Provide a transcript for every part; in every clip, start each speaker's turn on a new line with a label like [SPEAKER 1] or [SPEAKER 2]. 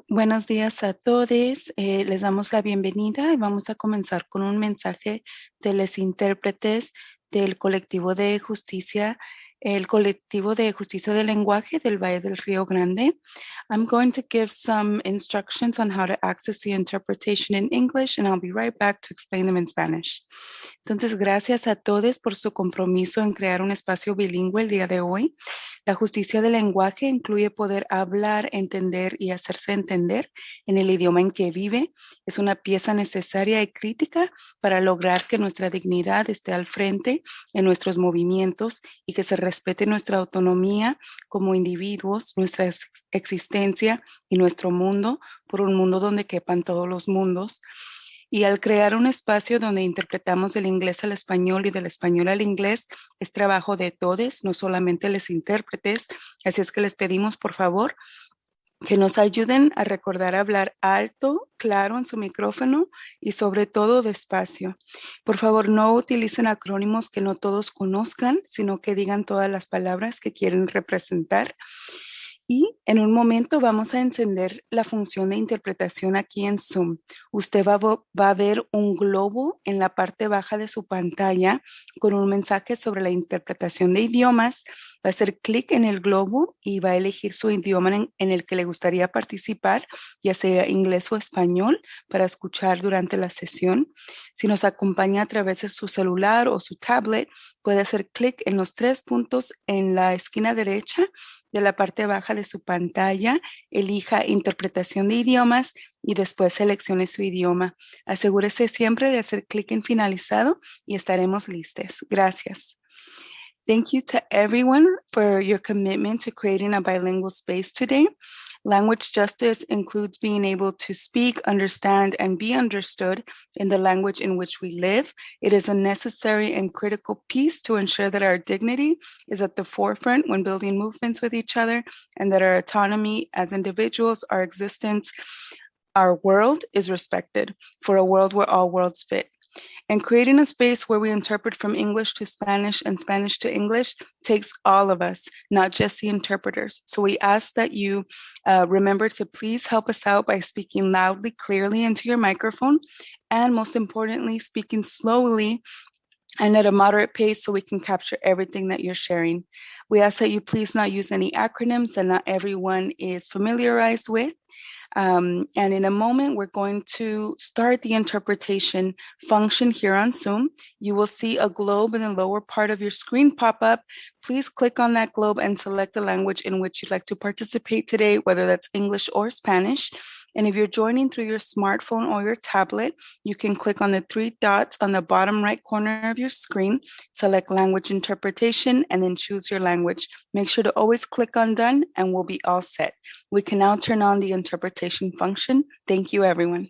[SPEAKER 1] Buenos días a todos. Les damos la bienvenida y vamos a comenzar con un mensaje de los intérpretes del colectivo de justicia, el colectivo de justicia del lenguaje del Valle del Río Grande. I'm going to give some instructions on how to access the interpretation in English, and I'll be right back to explain them in Spanish. Entonces, gracias a todos por su compromiso en crear un espacio bilingüe el día de hoy. La justicia del lenguaje incluye poder hablar, entender y hacerse entender en el idioma en que vive. Es una pieza necesaria y crítica para lograr que nuestra dignidad esté al frente en nuestros movimientos y que se respete nuestra autonomía como individuos, nuestra existencia y nuestro mundo por un mundo donde quepan todos los mundos. Y al crear un espacio donde interpretamos del inglés al español y del español al inglés, es trabajo de todos, no solamente los intérpretes. Así es que les pedimos, por favor, que nos ayuden a recordar hablar alto, claro en su micrófono y sobre todo despacio. Por favor, no utilicen acrónimos que no todos conozcan, sino que digan todas las palabras que quieren representar. Y en un momento vamos a encender la función de interpretación aquí en Zoom. Usted va a ver un globo en la parte baja de su pantalla con un mensaje sobre la interpretación de idiomas. Va a hacer clic en el globo y va a elegir su idioma en el que le gustaría participar, ya sea inglés o español, para escuchar durante la sesión. Si nos acompaña a través de su celular o su tablet, puede hacer clic en los 3 puntos en la esquina derecha de la parte baja de su pantalla, elija interpretación de idiomas y después seleccione su idioma. Asegúrese siempre de hacer clic en finalizado y estaremos listos. Gracias. Thank you to everyone for your commitment to creating a bilingual space today. Language justice includes being able to speak, understand, and be understood in the language in which we live. It is a necessary and critical piece to ensure that our dignity is at the forefront when building movements with each other, and that our autonomy as individuals, our existence, our world is respected for a world where all worlds fit. And creating a space where we interpret from English to Spanish and Spanish to English takes all of us, not just the interpreters. So we ask that you remember to please help us out by speaking loudly, clearly into your microphone, and most importantly, speaking slowly and at a moderate pace so we can capture everything that you're sharing. We ask that you please not use any acronyms that not everyone is familiarized with. And in a moment, we're going to start the interpretation function here on Zoom. You will see a globe in the lower part of your screen pop up. Please click on that globe and select the language in which you'd like to participate today, whether that's English or Spanish. And if you're joining through your smartphone or your tablet, you can click on the 3 dots on the bottom right corner of your screen, select language interpretation, and then choose your language. Make sure to always click on done and we'll be all set. We can now turn on the interpretation function. Thank you, everyone.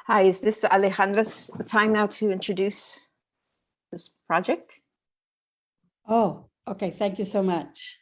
[SPEAKER 2] Hi, is this Alejandra's time now to introduce this project?
[SPEAKER 3] Oh, okay. Thank you so much.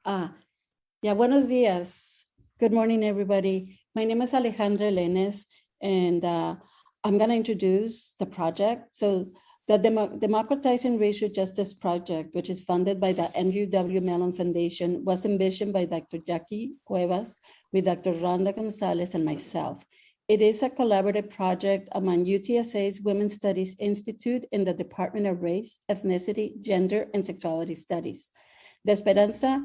[SPEAKER 3] Yeah, buenos días. Good morning, everybody. My name is Alejandra Lenes, and I'm going to introduce the project. So the Democratizing Racial Justice Project, which is funded by the Andrew W. Mellon Foundation, was envisioned by Dr. Jackie Cuevas with Dr. Rhonda Gonzalez and myself. It is a collaborative project among UTSA's Women's Studies Institute in the Department of Race, Ethnicity, Gender, and Sexuality Studies, the Esperanza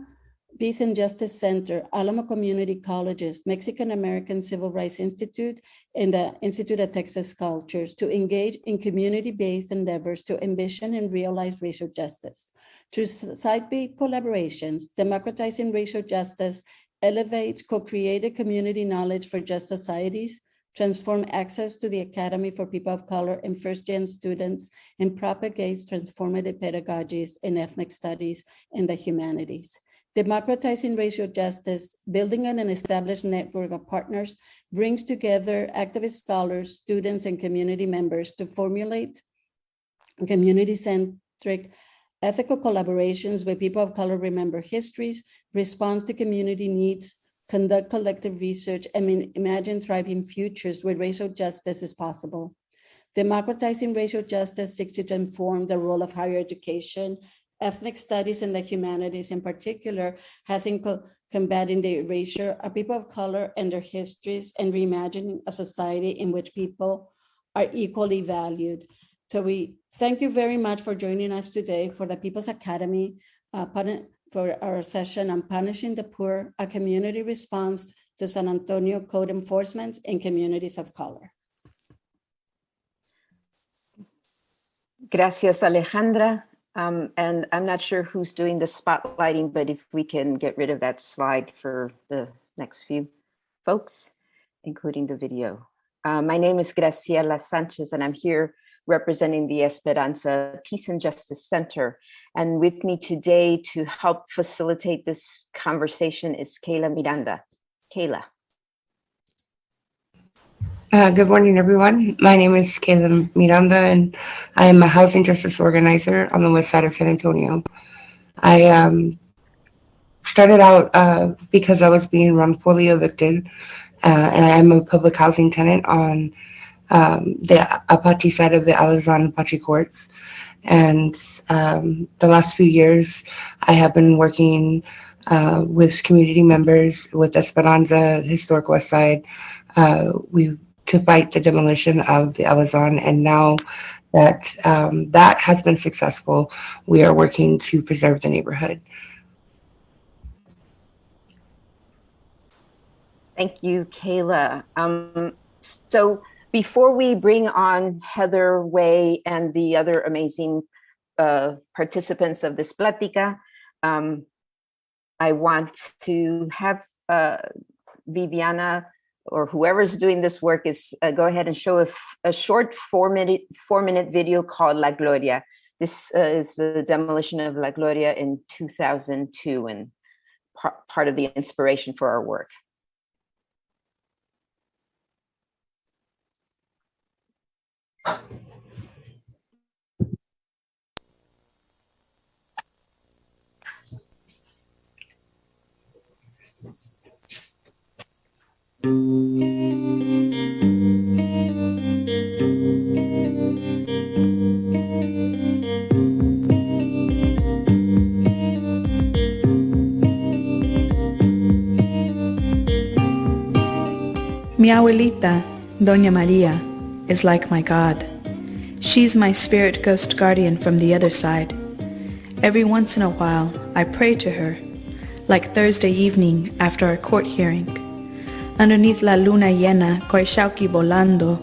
[SPEAKER 3] Peace and Justice Center, Alamo Community Colleges, Mexican American Civil Rights Institute, and the Institute of Texas Cultures to engage in community-based endeavors to envision and realize racial justice. Through site-based collaborations, Democratizing Racial Justice elevates co-created community knowledge for just societies, transform access to the academy for people of color and first-gen students, and propagates transformative pedagogies in ethnic studies and the humanities. Democratizing racial justice, building an established network of partners, brings together activist scholars, students, and community members to formulate community-centric ethical collaborations where people of color remember histories, responds to community needs, conduct collective research, and imagine thriving futures where racial justice is possible. Democratizing racial justice seeks to transform the role of higher education, ethnic studies, and the humanities in particular, has in combating the erasure of people of color and their histories and reimagining a society in which people are equally valued. So we thank you very much for joining us today for the People's Academy for our session on Punishing the Poor, a community response to San Antonio code enforcement in communities of color.
[SPEAKER 2] Gracias, Alejandra. And I'm not sure who's doing the spotlighting, but if we can get rid of that slide for the next few folks, including the video. My name is Graciela Sanchez, and I'm here representing the Esperanza Peace and Justice Center. And with me today to help facilitate this conversation is Kayla Miranda. Kayla.
[SPEAKER 4] Good morning, everyone. My name is Kayla Miranda, and I am a housing justice organizer on the west side of San Antonio. I started out because I was being wrongfully evicted, and I am a public housing tenant on the Apache side of the Alazan Apache courts. And the last few years, I have been working with community members with Esperanza Historic West Side. To fight the demolition of the Alazan, and now that that has been successful, we are working to preserve the neighborhood.
[SPEAKER 2] Thank you, Kayla. So before we bring on Heather Way and the other amazing participants of this plática, I want to have Viviana or whoever's doing this work is go ahead and show a short four-minute video called La Gloria. This is the demolition of La Gloria in 2002 and part of the inspiration for our work.
[SPEAKER 5] Mi abuelita, Doña Maria, is like my God. She's my spirit ghost guardian from the other side. Every once in a while, I pray to her, like Thursday evening after our court hearing. Underneath la luna llena, Coixauqui volando,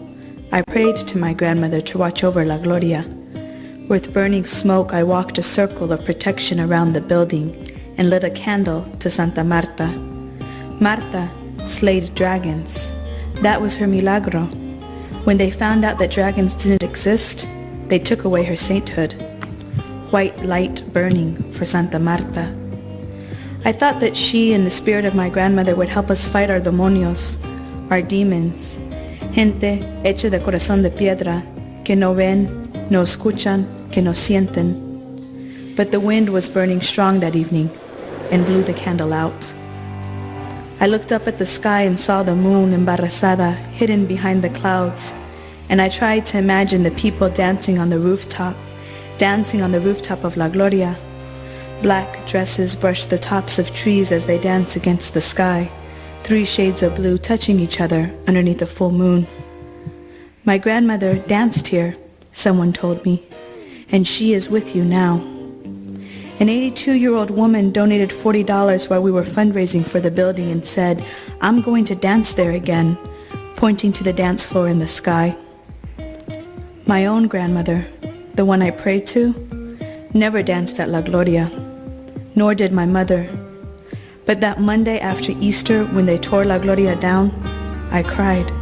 [SPEAKER 5] I prayed to my grandmother to watch over La Gloria. With burning smoke, I walked a circle of protection around the building and lit a candle to Santa Marta. Marta slayed dragons. That was her milagro. When they found out that dragons didn't exist, they took away her sainthood. White light burning for Santa Marta. I thought that she and the spirit of my grandmother would help us fight our demonios, our demons. Gente hecha de corazón de piedra, que no ven, no escuchan, que no sienten. But the wind was burning strong that evening and blew the candle out. I looked up at the sky and saw the moon embarazada hidden behind the clouds, and I tried to imagine the people dancing on the rooftop of La Gloria. Black dresses brushed the tops of trees as they dance against the sky, 3 shades of blue touching each other underneath a full moon. My grandmother danced here, someone told me, and she is with you now. An 82-year-old woman donated $40 while we were fundraising for the building and said, "I'm going to dance there again," pointing to the dance floor in the sky. My own grandmother, the one I prayed to, never danced at La Gloria, nor did my mother. But that Monday after Easter, when they tore La Gloria down, I cried.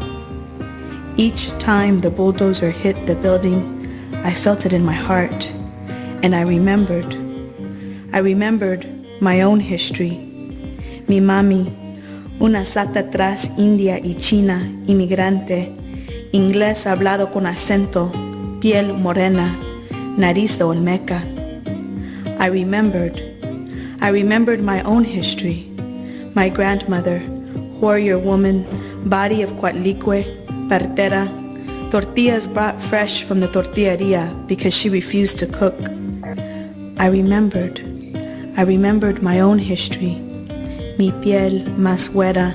[SPEAKER 5] Each time the bulldozer hit the building, I felt it in my heart, and I remembered my own history. Mi mami, una sata atrás India y China, inmigrante, inglés hablado con acento, piel morena, nariz de Olmeca. I remembered my own history. My grandmother, warrior woman, body of Coatlicue, partera, tortillas brought fresh from the tortilleria because she refused to cook. I remembered my own history. Mi piel más güera,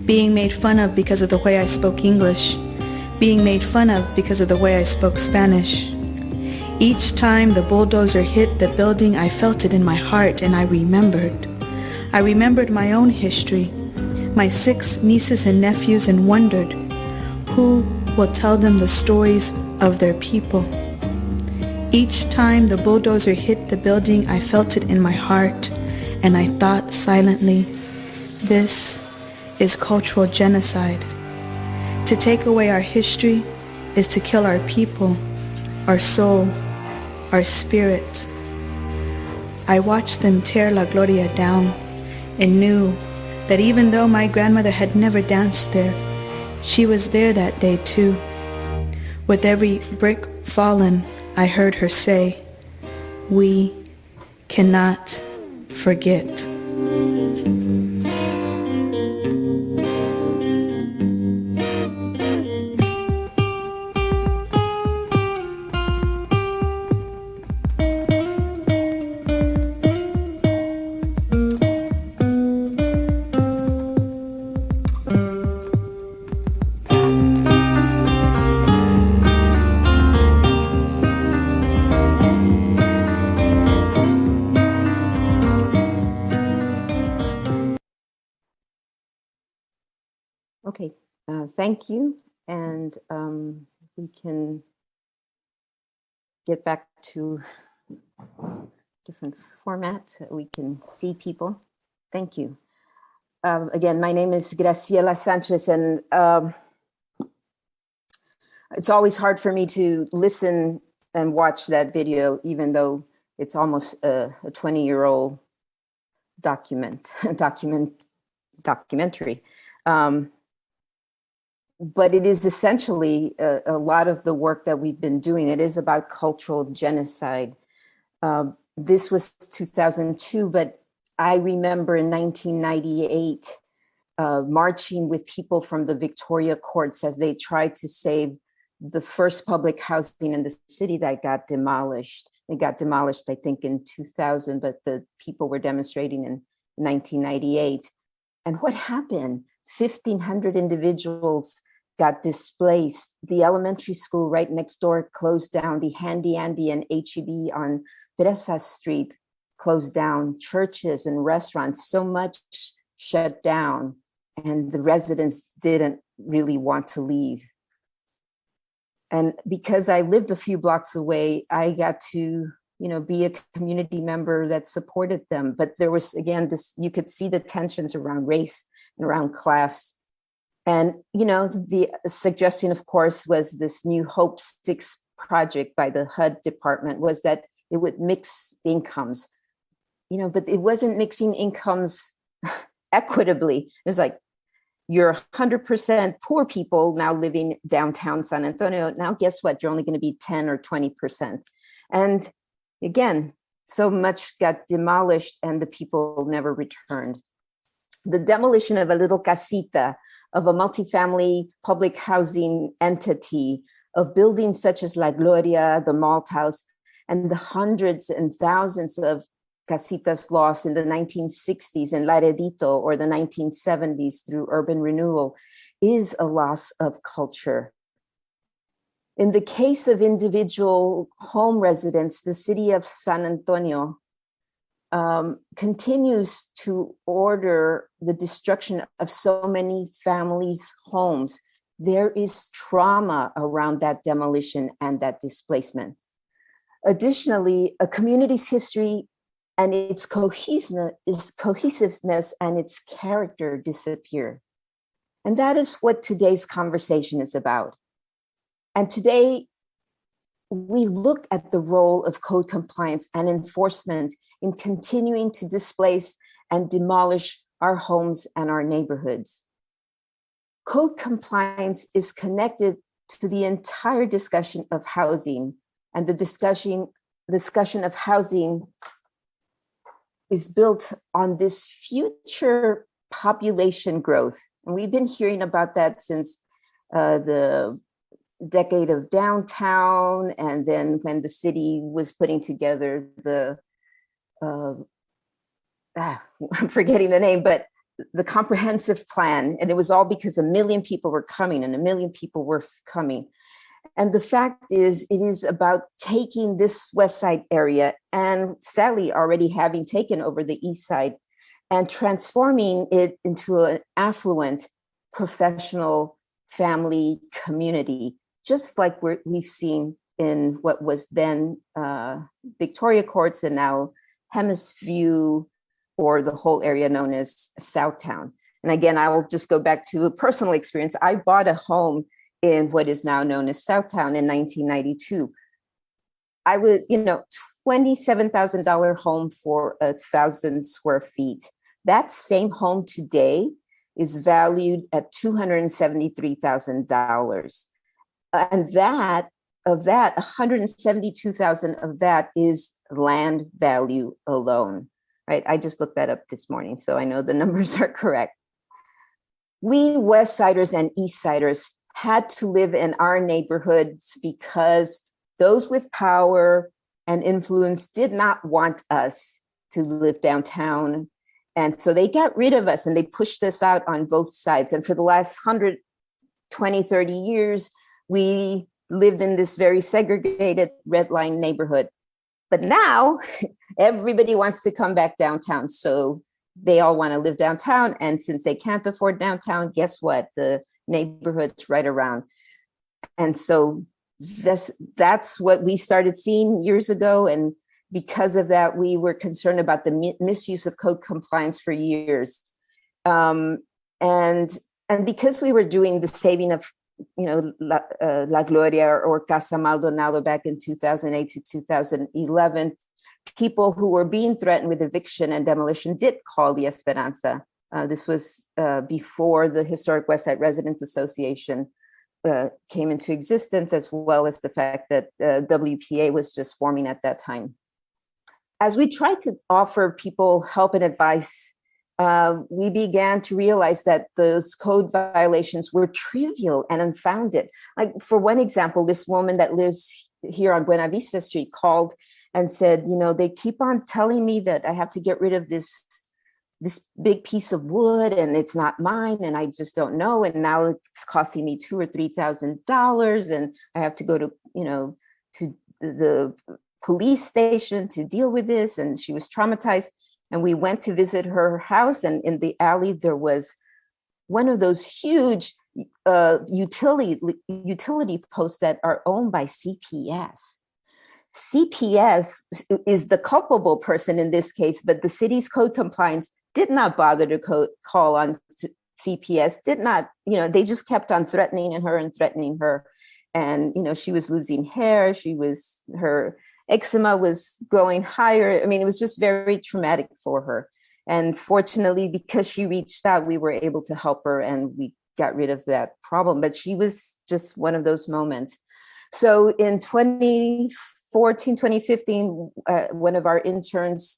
[SPEAKER 5] being made fun of because of the way I spoke English, being made fun of because of the way I spoke Spanish. Each time the bulldozer hit the building, I felt it in my heart, and I remembered my own history, my 6 nieces and nephews, and wondered, who will tell them the stories of their people? Each time the bulldozer hit the building, I felt it in my heart, and I thought silently, this is cultural genocide. To take away our history is to kill our people, our soul, our spirit. I watched them tear La Gloria down and knew that even though my grandmother had never danced there, she was there that day too. With every brick fallen, I heard her say, "We cannot forget."
[SPEAKER 2] Okay, thank you. And we can get back to different formats that we can see people. Thank you. Again, my name is Graciela Sanchez, and it's always hard for me to listen and watch that video, even though it's almost a 20-year-old documentary. But it is essentially a lot of the work that we've been doing. It is about cultural genocide. This was 2002, but I remember in 1998 marching with people from the Victoria courts as they tried to save the first public housing in the city that got demolished. It got demolished, I think, in 2000, but the people were demonstrating in 1998. And what happened? 1,500 individuals got displaced. The elementary school right next door closed down. The Handy Andy and HEB on Presa Street closed down. Churches and restaurants, so much shut down. And the residents didn't really want to leave. And because I lived a few blocks away, I got to, be a community member that supported them. But there was, again, you could see the tensions around race and around class. And, the suggestion, of course, was this new Hope 6 project by the HUD department, was that it would mix incomes, but it wasn't mixing incomes equitably. It was like, you're 100% poor people now living downtown San Antonio. Now, guess what? You're only going to be 10 or 20%. And again, so much got demolished and the people never returned. The demolition of a little casita, of a multifamily public housing entity, of buildings such as La Gloria, the Malt House, and the hundreds and thousands of casitas lost in the 1960s in Laredito or the 1970s through urban renewal is a loss of culture. In the case of individual home residents, the city of San Antonio continues to order the destruction of so many families' homes. There is trauma around that demolition and that displacement. Additionally, a community's history and its cohesiveness and its character disappear. And that is what today's conversation is about. And today, we look at the role of code compliance and enforcement in continuing to displace and demolish our homes and our neighborhoods. Code compliance is connected to the entire discussion of housing, and the discussion of housing is built on this future population growth. And we've been hearing about that since the decade of downtown, and then when the city was putting together the, I'm forgetting the name, but the comprehensive plan, and it was all because 1 million people were coming and 1 million people were coming. And the fact is, it is about taking this West Side area, and sadly already having taken over the East Side, and transforming it into an affluent, professional family community, just like we've seen in what was then Victoria Courts and now Hemisphere, or the whole area known as Southtown. And again, I will just go back to a personal experience. I bought a home in what is now known as Southtown in 1992. I was, $27,000 home for 1,000 square feet. That same home today is valued at $273,000. And that, $172,000 of that is land value alone, right? I just looked that up this morning, so I know the numbers are correct. We West Siders and East Siders had to live in our neighborhoods because those with power and influence did not want us to live downtown. And so they got rid of us and they pushed us out on both sides. And for the last 120, 30 years, we lived in this very segregated redline neighborhood. But now everybody wants to come back downtown. So they all want to live downtown. And since they can't afford downtown, guess what? The neighborhood's right around. And so that's what we started seeing years ago. And because of that, we were concerned about the misuse of code compliance for years. And because we were doing the saving of La Gloria or Casa Maldonado back in 2008 to 2011, people who were being threatened with eviction and demolition did call the Esperanza. This was before the Historic West Side Residents Association came into existence, as well as the fact that WPA was just forming at that time. As we tried to offer people help and advice, we began to realize that those code violations were trivial and unfounded. Like, for one example, this woman that lives here on Buena Vista Street called and said, they keep on telling me that I have to get rid of this big piece of wood and it's not mine and I just don't know. And now it's costing me $2,000 or $3,000 and I have to go to, to the police station to deal with this. And she was traumatized. And we went to visit her house, and in the alley, there was one of those huge utility posts that are owned by CPS. CPS is the culpable person in this case, but the city's code compliance did not bother to call on CPS, did not, they just kept on threatening her. And, she was losing hair. Her eczema was growing higher. I mean, it was just very traumatic for her. And fortunately, because she reached out, we were able to help her and we got rid of that problem. But she was just one of those moments. So in 2014, 2015, one of our interns,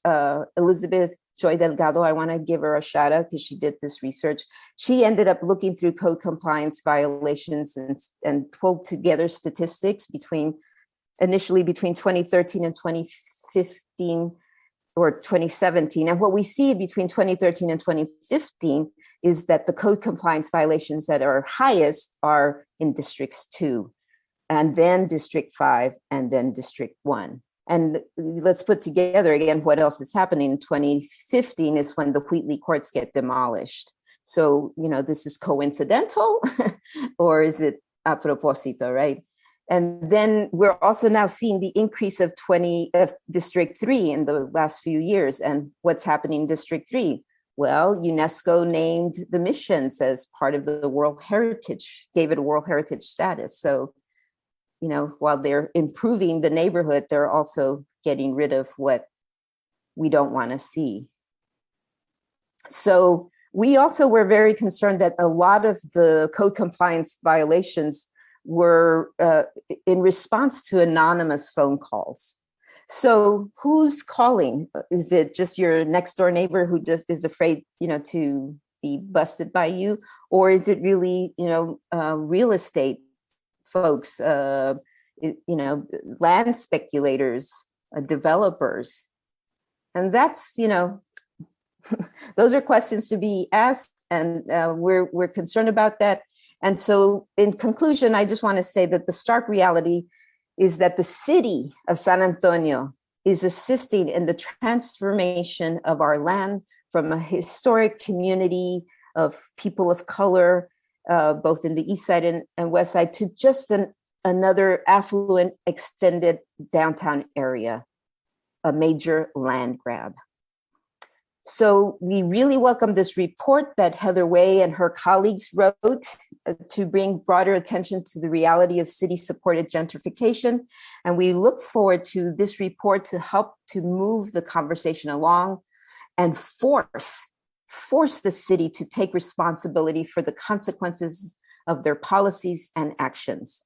[SPEAKER 2] Elizabeth Joy Delgado, I want to give her a shout out because she did this research. She ended up looking through code compliance violations and pulled together statistics initially between 2013 and 2015 or 2017. And what we see between 2013 and 2015 is that the code compliance violations that are highest are in Districts 2, and then District 5, and then District 1. And let's put together again what else is happening. In 2015 is when the Wheatley courts get demolished. So, this is coincidental or is it a propósito, right? And then we're also now seeing the increase of District 3 in the last few years. And what's happening in District 3? Well, UNESCO named the missions as part of the World Heritage, gave it a World Heritage status. So, you know, while they're improving the neighborhood, they're also getting rid of what we don't want to see. So we also were very concerned that a lot of the code compliance violations were in response to anonymous phone calls. So who's calling? Is it just your next door neighbor who is afraid, you know, to be busted by you? Or is it really, you know, real estate folks, you know, land speculators, developers? And that's, you know, those are questions to be asked, and we're concerned about that. And so in conclusion, I just want to say that the stark reality is that the city of San Antonio is assisting in the transformation of our land from a historic community of people of color, both in the east side and west side, to just another affluent, extended downtown area, a major land grab. So we really welcome this report that Heather Way and her colleagues wrote to bring broader attention to the reality of city-supported gentrification. And we look forward to this report to help to move the conversation along and force the city to take responsibility for the consequences of their policies and actions.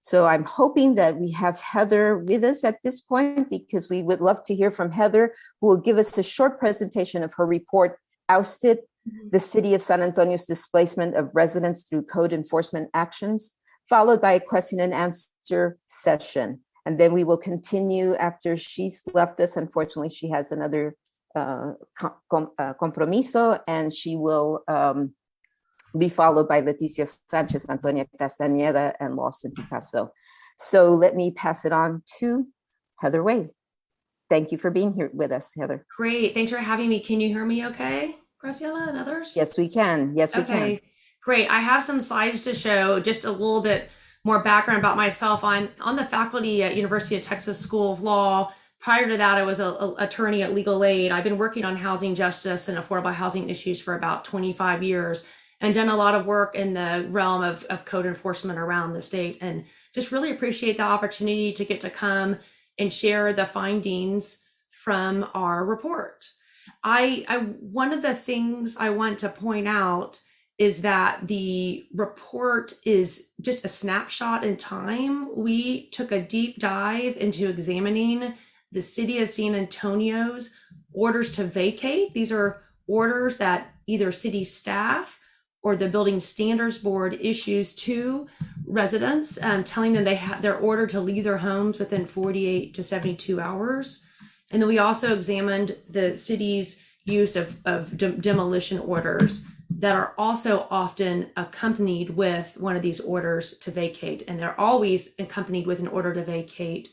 [SPEAKER 2] So I'm hoping that we have Heather with us at this point, because we would love to hear from Heather, who will give us a short presentation of her report, Ousted, the City of San Antonio's Displacement of Residents Through Code Enforcement Actions, followed by a question and answer session. And then we will continue after she's left us. Unfortunately, she has another compromiso, and she will be followed by Leticia Sanchez, Antonia Castañeda, and Lawson Picasso. So let me pass it on to Heather Way. Thank you for being here with us, Heather.
[SPEAKER 6] Great, thanks for having me. Can you hear me okay, Graciela and others?
[SPEAKER 2] Yes, we can. Yes, we can.
[SPEAKER 6] Great. I have some slides to show, just a little bit more background about myself. I'm on the faculty at University of Texas School of Law. Prior to that, I was an attorney at Legal Aid. I've been working on housing justice and affordable housing issues for about 25 years. And done a lot of work in the realm of code enforcement around the state, and just really appreciate the opportunity to get to come and share the findings from our report. One of the things I want to point out is that the report is just a snapshot in time. We took a deep dive into examining the city of San Antonio's orders to vacate. These are orders that either city staff or the Building Standards Board issues to residents, telling them they're ordered to leave their homes within 48 to 72 hours. And then we also examined the city's use of demolition orders that are also often accompanied with one of these orders to vacate. And they're always accompanied with an order to vacate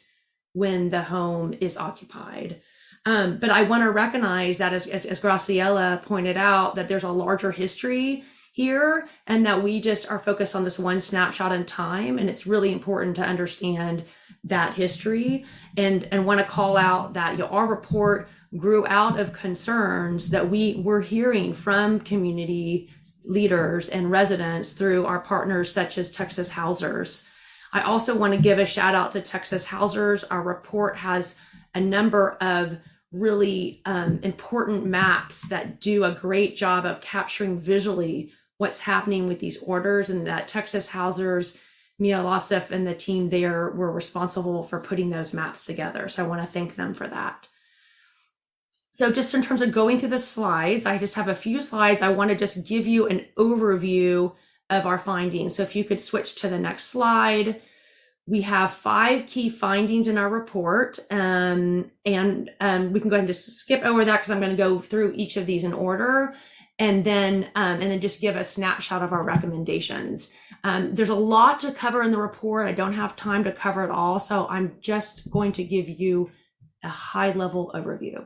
[SPEAKER 6] when the home is occupied. But I want to recognize that, as Graciela pointed out, that there's a larger history here, and that we just are focused on this one snapshot in time. And it's really important to understand that history, and want to call out that, you know, our report grew out of concerns that we were hearing from community leaders and residents through our partners such as Texas Housers. I also want to give a shout out to Texas Housers. Our report has a number of really important maps that do a great job of capturing visually what's happening with these orders, and that Texas Housers, Mia Lassif and the team there were responsible for putting those maps together. So I want to thank them for that. So just in terms of going through the slides, I just have a few slides. I want to just give you an overview of our findings. So if you could switch to the next slide. We have 5 key findings in our report, and we can go ahead and just skip over that because I'm going to go through each of these in order. And then just give a snapshot of our recommendations. There's a lot to cover in the report. I don't have time to cover it all, so I'm just going to give you a high-level overview.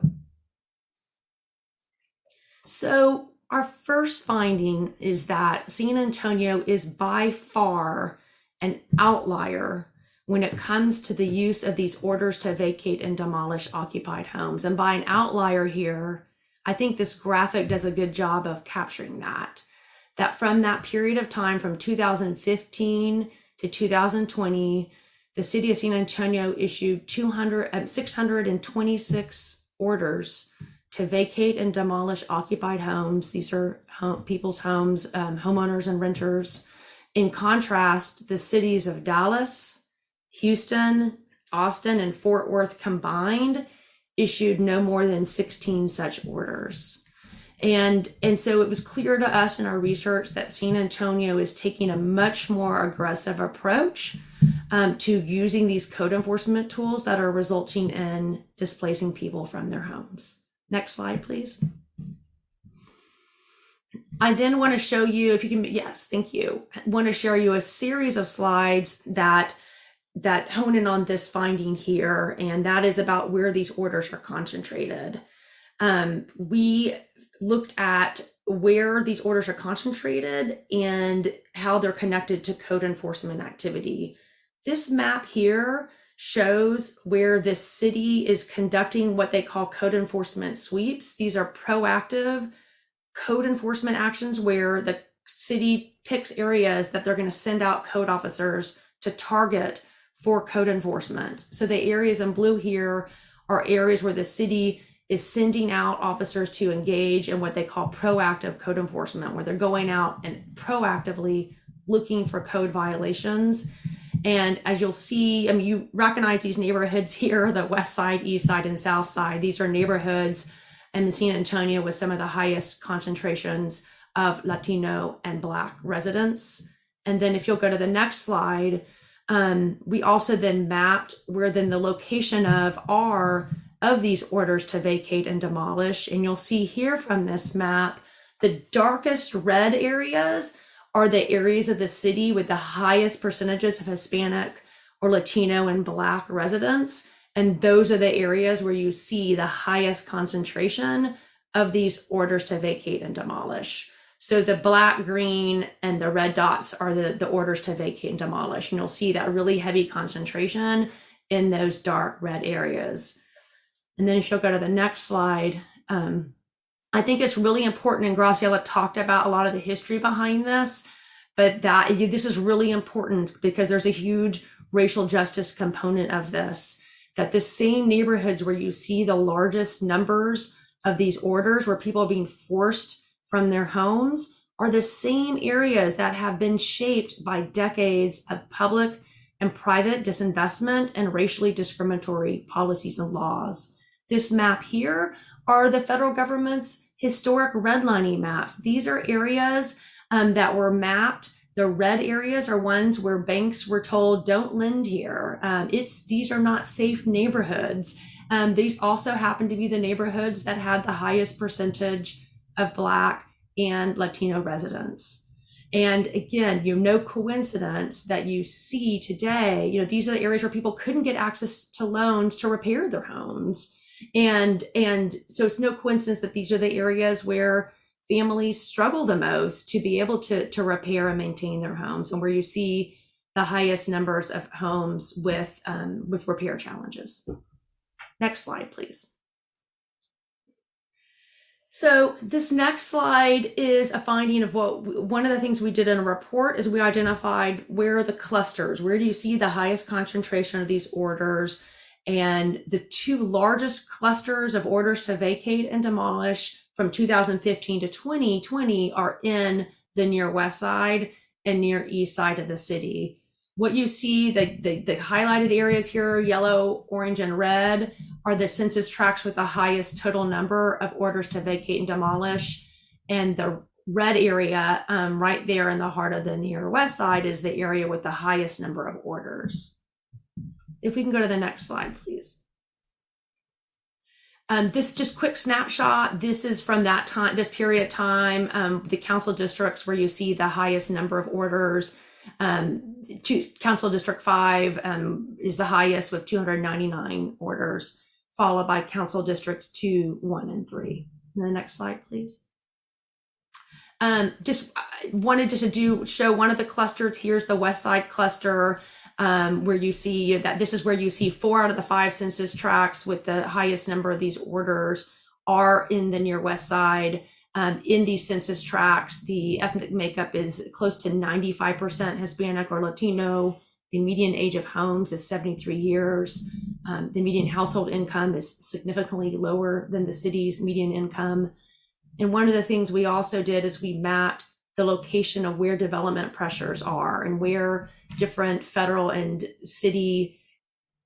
[SPEAKER 6] So our first finding is that San Antonio is by far an outlier when it comes to the use of these orders to vacate and demolish occupied homes. And by an outlier here, I think this graphic does a good job of capturing that from that period of time from 2015 to 2020, the city of San Antonio issued 626 orders to vacate and demolish occupied homes. These are people's homes, homeowners and renters. In contrast, the cities of Dallas, Houston, Austin, and Fort Worth combined issued no more than 16 such orders. And so it was clear to us in our research that San Antonio is taking a much more aggressive approach to using these code enforcement tools that are resulting in displacing people from their homes. Next slide, please. I then want to show you, if you can, yes, thank you. I want to share you a series of slides that hone in on this finding here, and that is about where these orders are concentrated. We looked at where these orders are concentrated and how they're connected to code enforcement activity. This map here shows where the city is conducting what they call code enforcement sweeps. These are proactive code enforcement actions where the city picks areas that they're going to send out code officers to target for code enforcement. So the areas in blue here are areas where the city is sending out officers to engage in what they call proactive code enforcement, where they're going out and proactively looking for code violations. And as you'll see, I mean, you recognize these neighborhoods here, the west side, east side, and south side. These are neighborhoods in San Antonio with some of the highest concentrations of Latino and Black residents. And then if you'll go to the next slide, we also then mapped where then the location of these orders to vacate and demolish. And you'll see here from this map, the darkest red areas are the areas of the city with the highest percentages of Hispanic or Latino and Black residents. And those are the areas where you see the highest concentration of these orders to vacate and demolish. So the black, green, and the red dots are the orders to vacate and demolish. And you'll see that really heavy concentration in those dark red areas. And then if you'll go to the next slide, I think it's really important, and Graciela talked about a lot of the history behind this, but this is really important because there's a huge racial justice component of this, that the same neighborhoods where you see the largest numbers of these orders, where people are being forced from their homes, are the same areas that have been shaped by decades of public and private disinvestment and racially discriminatory policies and laws. This map here are the federal government's historic redlining maps. These are areas that were mapped. The red areas are ones where banks were told, don't lend here. These are not safe neighborhoods. These also happen to be the neighborhoods that had the highest percentage of Black and Latino residents. And again, no coincidence that you see today, these are the areas where people couldn't get access to loans to repair their homes. And so it's no coincidence that these are the areas where families struggle the most to be able to repair and maintain their homes, and where you see the highest numbers of homes with repair challenges. Next slide, please. So this next slide is a finding of one of the things we did in a report is we identified where are the clusters, where do you see the highest concentration of these orders. And the two largest clusters of orders to vacate and demolish from 2015 to 2020 are in the near west side and near east side of the city. What you see, the highlighted areas here, yellow, orange, and red, are the census tracts with the highest total number of orders to vacate and demolish. And the red area right there in the heart of the near west side is the area with the highest number of orders. If we can go to the next slide, please. This just quick snapshot. This is from that time, this period of time, the council districts where you see the highest number of orders. Council District 5 is the highest with 299 orders, followed by Council Districts 2, 1, and 3. And the next slide, please. Just wanted to show one of the clusters. Here's the West Side cluster. where you see that this is where you see 4 out of the 5 census tracts with the highest number of these orders are in the near West Side. In these census tracts, the ethnic makeup is close to 95% Hispanic or Latino. The median age of homes is 73 years. The median household income is significantly lower than the city's median income. And one of the things we also did is we mapped the location of where development pressures are and where different federal and city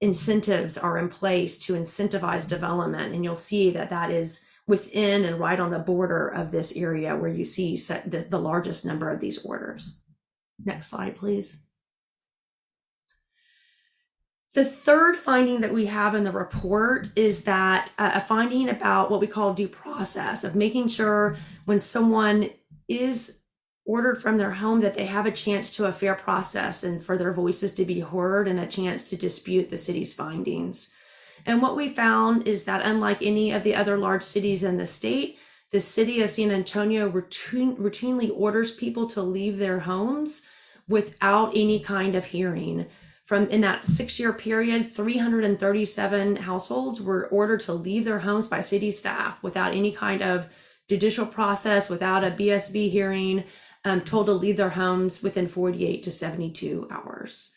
[SPEAKER 6] incentives are in place to incentivize development. And you'll see that that is within and right on the border of this area where you see the largest number of these orders. Next slide, please. The third finding that we have in the report is that a finding about what we call due process, of making sure when someone is ordered from their home that they have a chance to a fair process and for their voices to be heard and a chance to dispute the city's findings. And what we found is that unlike any of the other large cities in the state, the city of San Antonio routinely orders people to leave their homes without any kind of hearing. In that 6-year period, 337 households were ordered to leave their homes by city staff without any kind of judicial process, without a BSB hearing, told to leave their homes within 48 to 72 hours.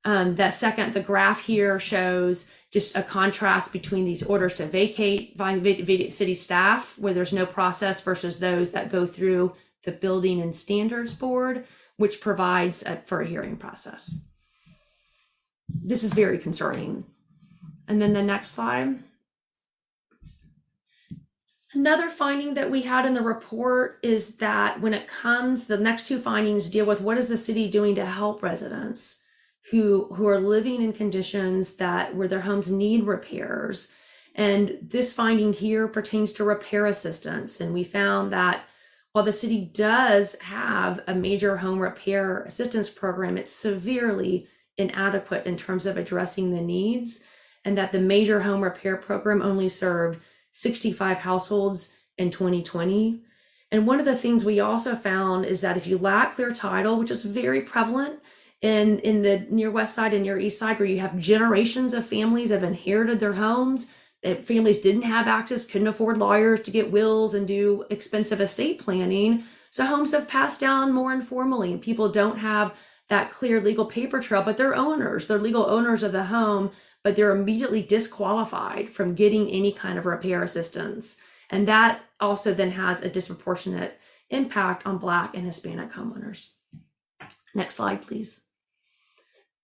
[SPEAKER 6] The graph here shows just a contrast between these orders to vacate by city staff, where there's no process, versus those that go through the Building and Standards Board, which provides for a hearing process. This is very concerning. And then the next slide. Another finding that we had in the report is that when it comes, the next 2 findings deal with what is the city doing to help residents who are living in conditions where their homes need repairs. And this finding here pertains to repair assistance. And we found that while the city does have a major home repair assistance program, it's severely inadequate in terms of addressing the needs, and that the major home repair program only served 65 households in 2020. And one of the things we also found is that if you lack clear title, which is very prevalent in the near West Side and near East Side, where you have generations of families have inherited their homes, that families didn't have access, couldn't afford lawyers to get wills and do expensive estate planning. So homes have passed down more informally, and people don't have that clear legal paper trail, but they're legal owners of the home, but they're immediately disqualified from getting any kind of repair assistance. And that also then has a disproportionate impact on Black and Hispanic homeowners. Next slide, please.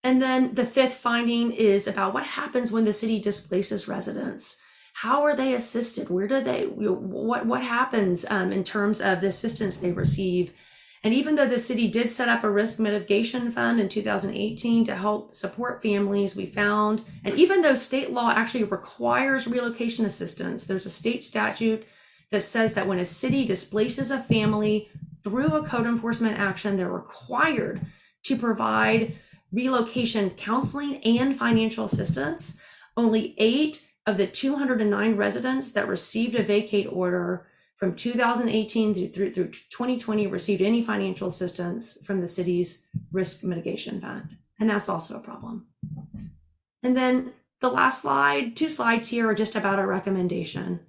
[SPEAKER 6] And then the 5th finding is about what happens when the city displaces residents. How are they assisted? What happens in terms of the assistance they receive? And even though the city did set up a risk mitigation fund in 2018 to help support families, we found, and even though state law actually requires relocation assistance, there's a state statute that says that when a city displaces a family through a code enforcement action, they're required to provide relocation counseling and financial assistance. Only 8 of the 209 residents that received a vacate order from 2018 through 2020 received any financial assistance from the city's risk mitigation fund. And that's also a problem. And then the last slide, 2 slides here are just about a recommendation.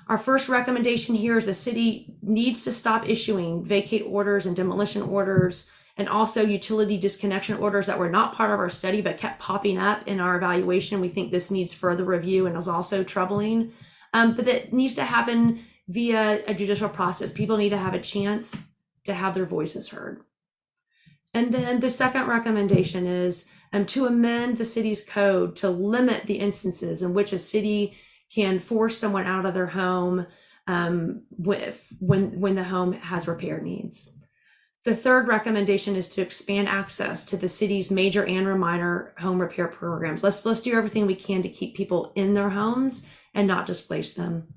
[SPEAKER 6] Our first recommendation here is the city needs to stop issuing vacate orders and demolition orders, and also utility disconnection orders that were not part of our study but kept popping up in our evaluation. We think this needs further review and is also troubling, but that needs to happen via a judicial process. People need to have a chance to have their voices heard. And then the second recommendation is to amend the city's code to limit the instances in which a city can force someone out of their home when the home has repair needs. The third recommendation is to expand access to the city's major and minor home repair programs. Let's do everything we can to keep people in their homes and not displace them.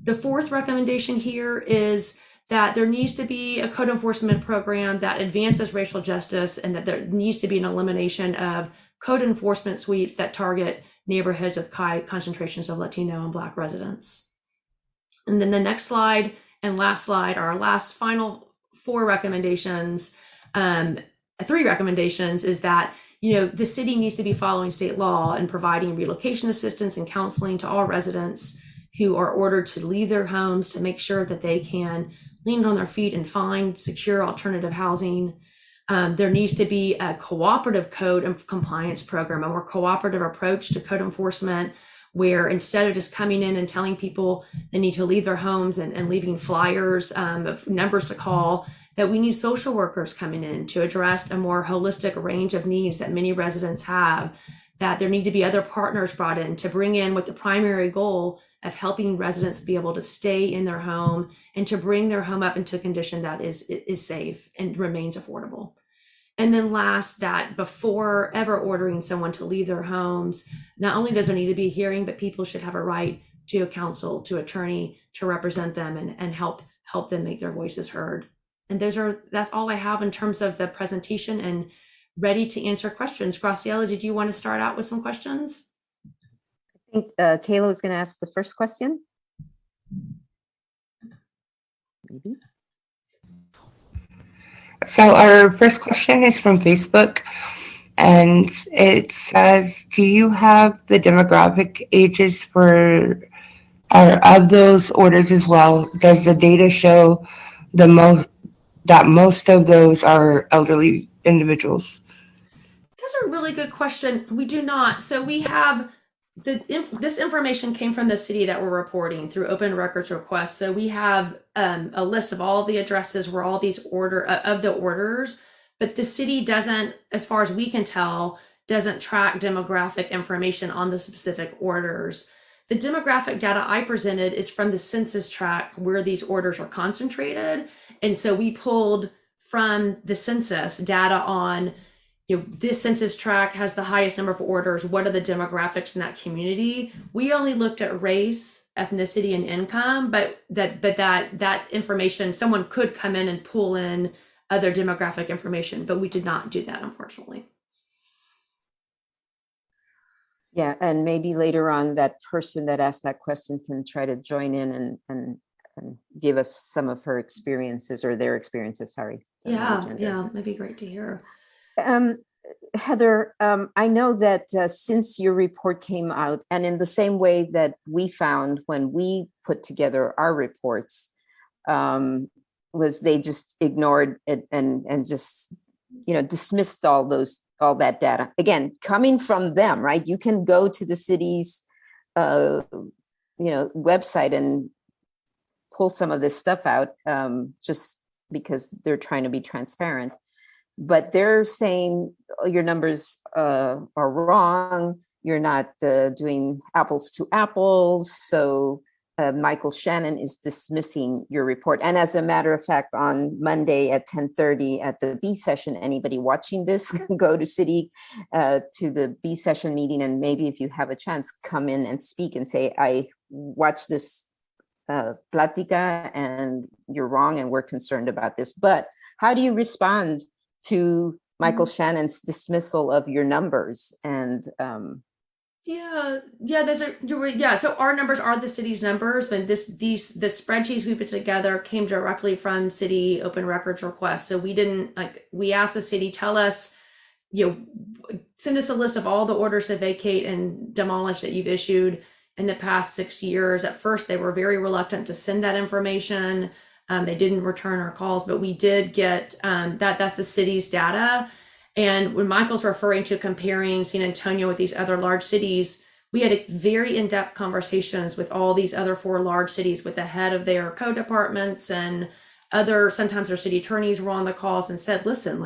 [SPEAKER 6] The fourth recommendation here is that there needs to be a code enforcement program that advances racial justice, and that there needs to be an elimination of code enforcement sweeps that target neighborhoods with high concentrations of Latino and Black residents. And then the next slide and last slide are our final 4 recommendations. three recommendations is that, the city needs to be following state law and providing relocation assistance and counseling to all residents who are ordered to leave their homes to make sure that they can land on their feet and find secure alternative housing. There needs to be a cooperative code and compliance program, a more cooperative approach to code enforcement, where instead of just coming in and telling people they need to leave their homes and leaving flyers of numbers to call, that we need social workers coming in to address a more holistic range of needs that many residents have, that there need to be other partners brought in to bring in with the primary goal of helping residents be able to stay in their home and to bring their home up into a condition that is safe and remains affordable. And then last, that before ever ordering someone to leave their homes, not only does there need to be a hearing, but people should have a right to a counsel, to attorney, to represent them and help them make their voices heard. And that's all I have in terms of the presentation, and ready to answer questions. Graciela, did you want to start out with some questions?
[SPEAKER 2] I think Kayla was going to ask the first question. Maybe.
[SPEAKER 4] So our first question is from Facebook, and it says, do you have the demographic ages of those orders as well? Does the data show that most of those are elderly individuals?
[SPEAKER 6] That's a really good question. We do not. So we have this information came from the city that we're reporting through open records requests. So we have a list of all the addresses where all these orders, but the city doesn't, as far as we can tell, doesn't track demographic information on the specific orders. The demographic data I presented is from the census tract where these orders are concentrated. And so we pulled from the census data on, this census tract has the highest number of orders. What are the demographics in that community? We only looked at race, ethnicity, and income, but that information, someone could come in and pull in other demographic information, but we did not do that, unfortunately.
[SPEAKER 2] Yeah, and maybe later on that person that asked that question can try to join in and give us some of her experiences or their experiences, sorry.
[SPEAKER 6] Yeah, that'd be great to hear.
[SPEAKER 2] Heather, I know that since your report came out, and in the same way that we found when we put together our reports, was they just ignored it and just, dismissed all that data. Again, coming from them, right? You can go to the city's, website and pull some of this stuff out just because they're trying to be transparent. But they're saying your numbers are wrong. You're not doing apples to apples. So Michael Shannon is dismissing your report. And as a matter of fact, on Monday at 10:30 at the B session, anybody watching this, go to city to the B session meeting. And maybe if you have a chance, come in and speak and say, I watched this plática and you're wrong and we're concerned about this. But how do you respond to Michael Shannon's dismissal of your numbers? And
[SPEAKER 6] So our numbers are the city's numbers. And the spreadsheets we put together came directly from city open records requests. So we asked the city, tell us, send us a list of all the orders to vacate and demolish that you've issued in the past 6 years. At first, they were very reluctant to send that information. They didn't return our calls, but we did get that's the city's data. And when Michael's referring to comparing San Antonio with these other large cities, we had very in-depth conversations with all these other 4 large cities with the head of their code departments and sometimes their city attorneys were on the calls and said, listen,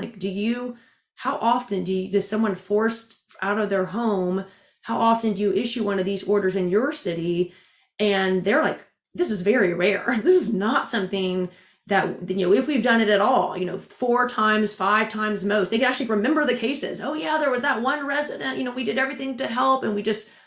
[SPEAKER 6] how often does someone forced out of their home, how often do you issue one of these orders in your city? And they're like, this is very rare. This is not something that, if we've done it at all, 4 times, 5 times most, they can actually remember the cases. Oh yeah, there was that one resident, we did everything to help. And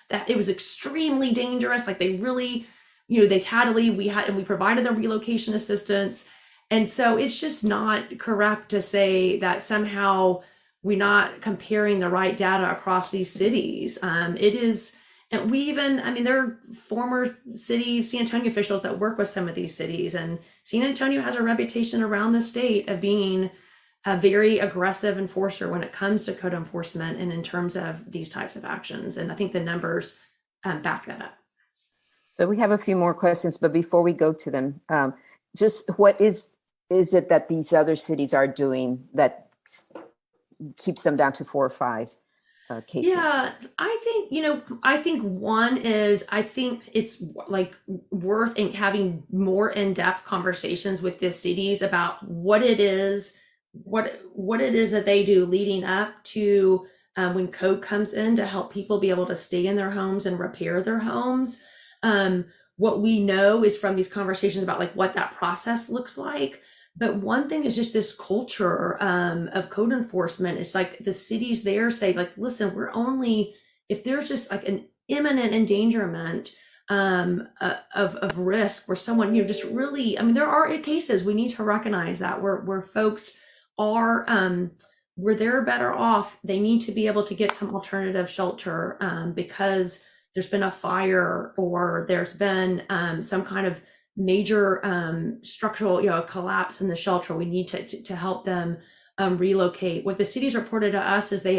[SPEAKER 6] that it was extremely dangerous. Like they really, they had to leave. And we provided them relocation assistance. And so it's just not correct to say that somehow we're not comparing the right data across these cities. It is. And there are former city San Antonio officials that work with some of these cities, and San Antonio has a reputation around the state of being a very aggressive enforcer when it comes to code enforcement and in terms of these types of actions. And I think the numbers back that up.
[SPEAKER 2] So we have a few more questions, but before we go to them, just what is it that these other cities are doing that keeps them down to 4 or 5 cases?
[SPEAKER 6] Yeah, I think one is, I think it's like worth having more in-depth conversations with the cities about what it is that they do leading up to when code comes in to help people be able to stay in their homes and repair their homes. What we know is from these conversations about like what that process looks like. But one thing is just this culture of code enforcement. It's like the cities there say like, listen, we're only, if there's just like an imminent endangerment of risk where someone, just really, I mean, there are cases we need to recognize that where folks are, where they're better off, they need to be able to get some alternative shelter because there's been a fire or there's been some kind of major structural collapse in the shelter. We need to help them relocate. What the cities reported to us is they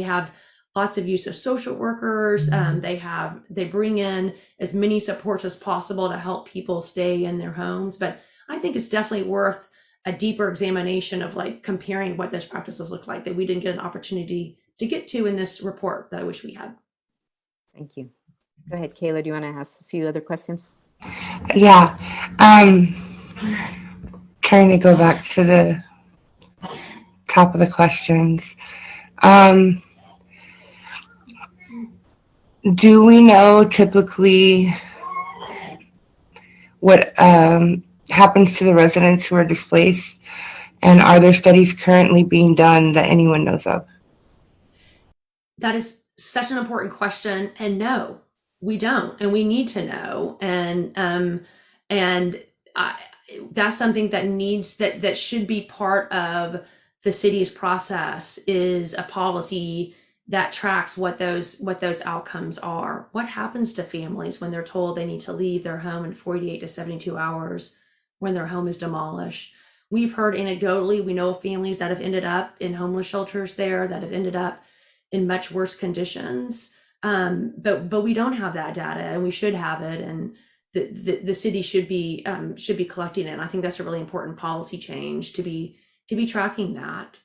[SPEAKER 6] have lots of use of social workers. They bring in as many supports as possible to help people stay in their homes. But I think it's definitely worth a deeper examination of like comparing what those practices look like that we didn't get an opportunity to get to in this report that I wish we had.
[SPEAKER 2] Thank you. Go ahead, Kayla. Do you want to ask a few other questions?
[SPEAKER 4] Yeah. Trying to go back to the top of the questions. Do we know typically what happens to the residents who are displaced? And are there studies currently being done that anyone knows of? That
[SPEAKER 6] is such an important question. And no, we don't, and we need to know. And that's something that should be part of the city's process, is a policy that tracks what those outcomes are. What happens to families when they're told they need to leave their home in 48 to 72 hours when their home is demolished? We've heard anecdotally, we know of families that have ended up in homeless shelters there, that have ended up in much worse conditions. But we don't have that data, and we should have it, and the city should be collecting it. And I think that's a really important policy change to be tracking that.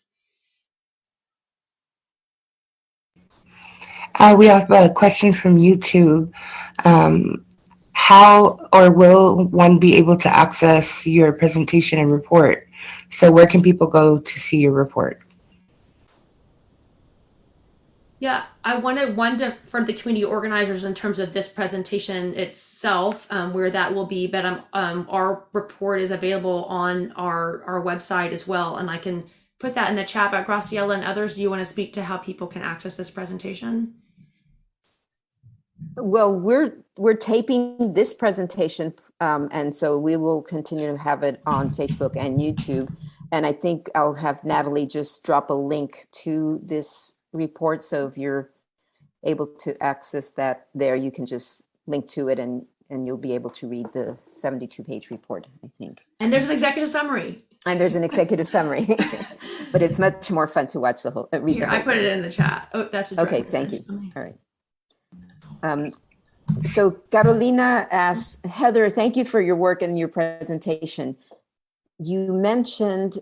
[SPEAKER 4] We have a question from YouTube. How or will one be able to access your presentation and report? So where can people go to see your report?
[SPEAKER 6] Yeah, I wanted for the community organizers in terms of this presentation itself, where that will be, but our report is available on our website as well, and I can put that in the chat. But Graciela and others, do you want to speak to how people can access this presentation?
[SPEAKER 2] Well, we're taping this presentation, and so we will continue to have it on Facebook and YouTube. And I think I'll have Natalie just drop a link to this report. So if you're able to access that there, you can just link to it and you'll be able to read the 72-page report, I think.
[SPEAKER 6] And there's an executive summary.
[SPEAKER 2] And there's an executive summary, but it's much more fun to watch the whole, read
[SPEAKER 6] Here,
[SPEAKER 2] the whole
[SPEAKER 6] I put it in the chat. Oh, that's a
[SPEAKER 2] okay, thank you. All right. So Carolina asks, Heather, thank you for your work and your presentation. You mentioned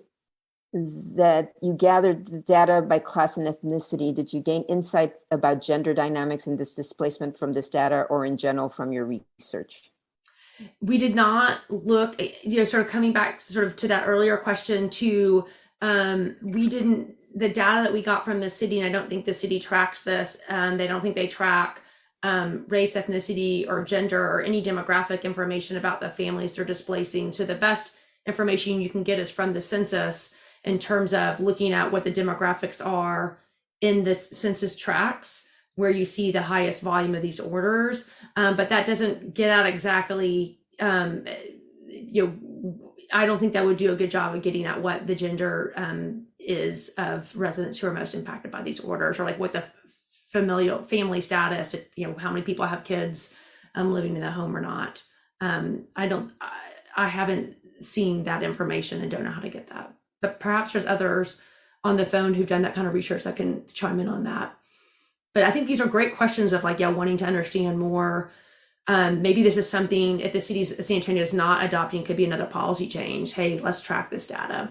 [SPEAKER 2] that you gathered the data by class and ethnicity. Did you gain insight about gender dynamics in this displacement from this data, or in general from your research?
[SPEAKER 6] We did not look, sort of coming back sort of to that earlier question too, the data that we got from the city, and I don't think the city tracks this, they don't think they track race, ethnicity, or gender, or any demographic information about the families they're displacing. So the best information you can get is from the census, in terms of looking at what the demographics are in this census tracts, where you see the highest volume of these orders. But that doesn't get out exactly, I don't think that would do a good job of getting at what the gender is of residents who are most impacted by these orders, or like what the family status, how many people have kids living in the home or not. I haven't seen that information and don't know how to get that. but perhaps there's others on the phone who've done that kind of research that can chime in on that. But I think these are great questions of like, yeah, wanting to understand more. Maybe this is something, if the city of San Antonio is not adopting, could be another policy change. Hey, let's track this data.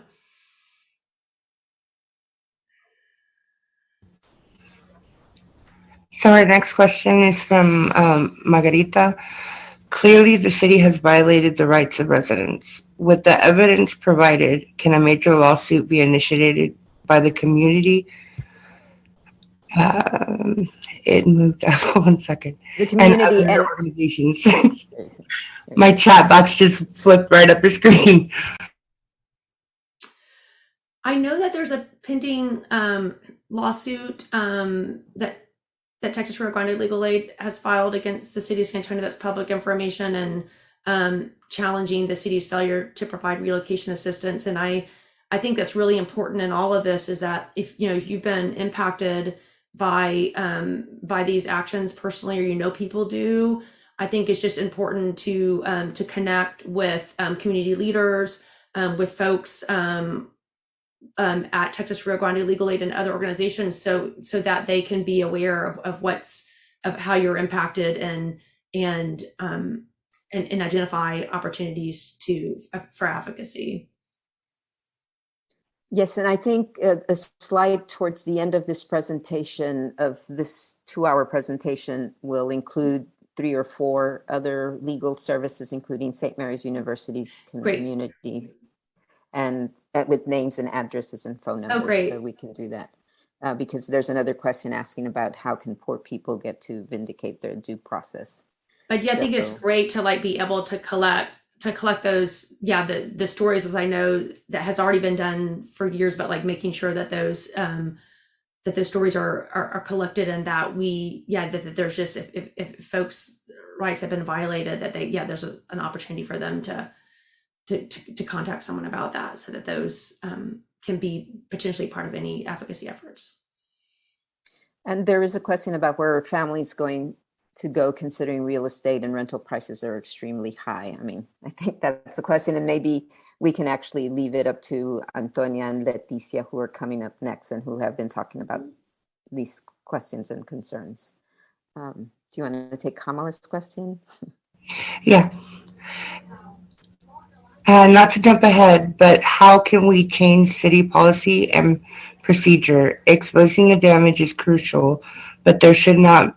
[SPEAKER 4] So our next question is from Margarita. Clearly, the city has violated the rights of residents. With the evidence provided, can a major lawsuit be initiated by the community? It moved up 1 second.
[SPEAKER 2] The community
[SPEAKER 4] and other organizations. My chat box just flipped right up the screen.
[SPEAKER 6] I know that there's a pending lawsuit that Texas Rio Grande Legal Aid has filed against the city of San Antonio. That's public information, and challenging the city's failure to provide relocation assistance. And I think that's really important in all of this is that if you've been impacted by these actions personally, or people do, I think it's just important to connect with community leaders, with folks at Texas Rio Grande Legal Aid and other organizations, so that they can be aware of how you're impacted and identify opportunities for advocacy.
[SPEAKER 2] Yes, and I think a slide towards the end of this presentation, of this 2-hour presentation, will include 3 or 4 other legal services, including St. Mary's University's community, and with names and addresses and phone numbers.
[SPEAKER 6] Oh, great.
[SPEAKER 2] So we can do that. Because there's another question asking about how can poor people get to vindicate their due process.
[SPEAKER 6] But yeah, I think it's great to be able to collect those, the stories, as I know that has already been done for years, but making sure that those stories are collected, and that that there's just, if folks' rights have been violated, that there's an opportunity for them to contact someone about that, so that those can be potentially part of any advocacy efforts.
[SPEAKER 2] And there is a question about where families going to go, considering real estate and rental prices are extremely high. I mean, I think that's a question, and maybe we can actually leave it up to Antonia and Leticia, who are coming up next and who have been talking about these questions and concerns. Do you want to take Kamala's question?
[SPEAKER 4] Yeah. Not to jump ahead, but how can we change city policy and procedure? Exposing the damage is crucial, but there should not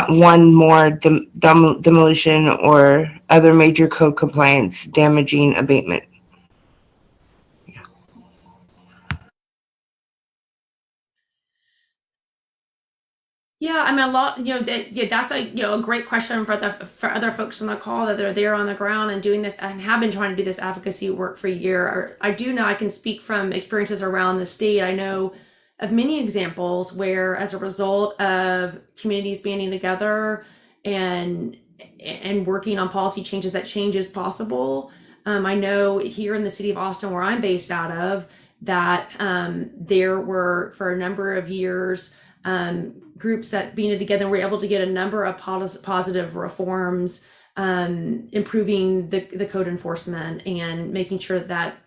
[SPEAKER 4] one more demolition or other major code compliance damaging abatement.
[SPEAKER 6] Yeah, I mean, a lot, that's a great question for other folks on the call that are there on the ground and doing this and have been trying to do this advocacy work for a year. I do know, I can speak from experiences around the state. I know of many examples where, as a result of communities banding together and working on policy changes, that change is possible. I know here in the city of Austin, where I'm based out of, that there were, for a number of years, groups that banded together and were able to get a number of positive reforms, improving the code enforcement and making sure that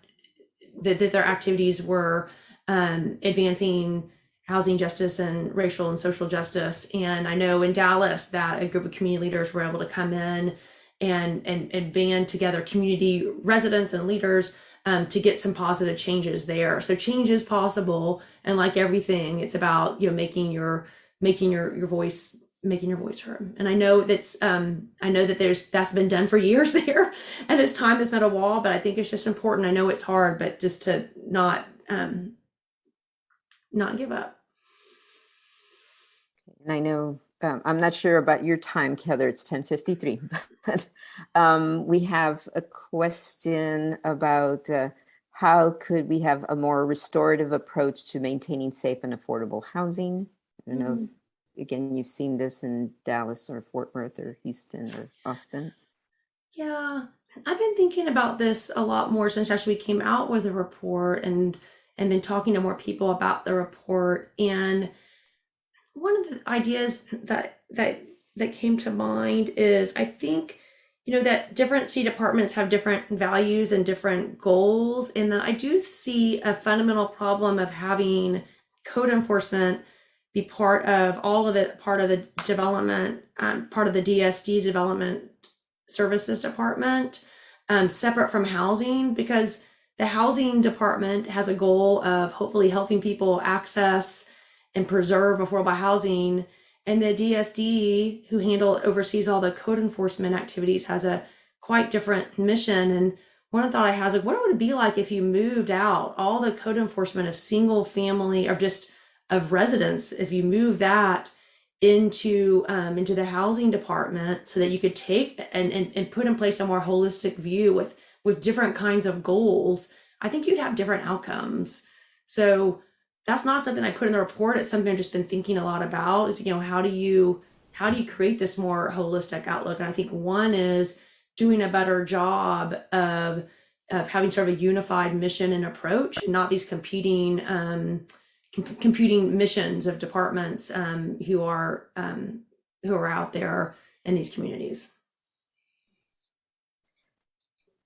[SPEAKER 6] their activities were advancing housing justice and racial and social justice. And I know in Dallas that a group of community leaders were able to come in and band together community residents and leaders to get some positive changes there. So change is possible, and like everything, it's about making your voice heard. And I know that's that's been done for years there, and as time has met a wall. But I think it's just important. I know it's hard, but just to not give up.
[SPEAKER 2] And I know I'm not sure about your time, Heather. It's 10:53, but we have a question about how could we have a more restorative approach to maintaining safe and affordable housing. I don't know if, again, you've seen this in Dallas or Fort Worth or Houston or Austin.
[SPEAKER 6] Yeah, I've been thinking about this a lot more since actually we came out with a report and been talking to more people about the report. And one of the ideas that came to mind is, I think that different city departments have different values and different goals. And then I do see a fundamental problem of having code enforcement be part of all of it, part of the development, part of the DSD development services department, separate from housing, because the housing department has a goal of hopefully helping people access and preserve affordable housing. And the DSD, who oversees all the code enforcement activities, has a quite different mission. And one thought I had is like, what would it be like if you moved out all the code enforcement of single family or just of residents, if you move that into the housing department, so that you could take and put in place a more holistic view with different kinds of goals. I think you'd have different outcomes. So that's not something I put in the report. It's something I've just been thinking a lot about, is, how do you create this more holistic outlook? And I think one is doing a better job of having sort of a unified mission and approach, and not these competing missions of departments who are out there in these communities.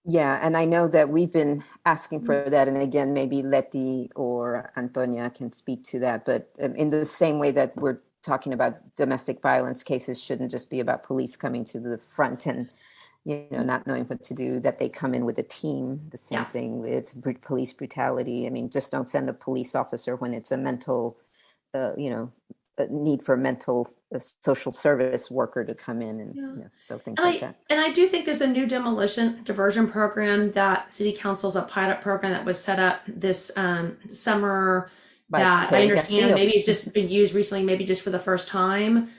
[SPEAKER 2] Yeah, and I know that we've been asking for that. And again, maybe Leti or Antonia can speak to that. But in the same way that we're talking about domestic violence cases shouldn't just be about police coming to the front and, not knowing what to do, that they come in with a team. The same thing with police brutality. I mean, just don't send a police officer when it's a mental, a need for a mental social service worker to come in and so things like that.
[SPEAKER 6] And I do think there's a new demolition diversion program that City Council's a pilot program that was set up this summer that I understand maybe it's just been used recently, maybe just for the first time.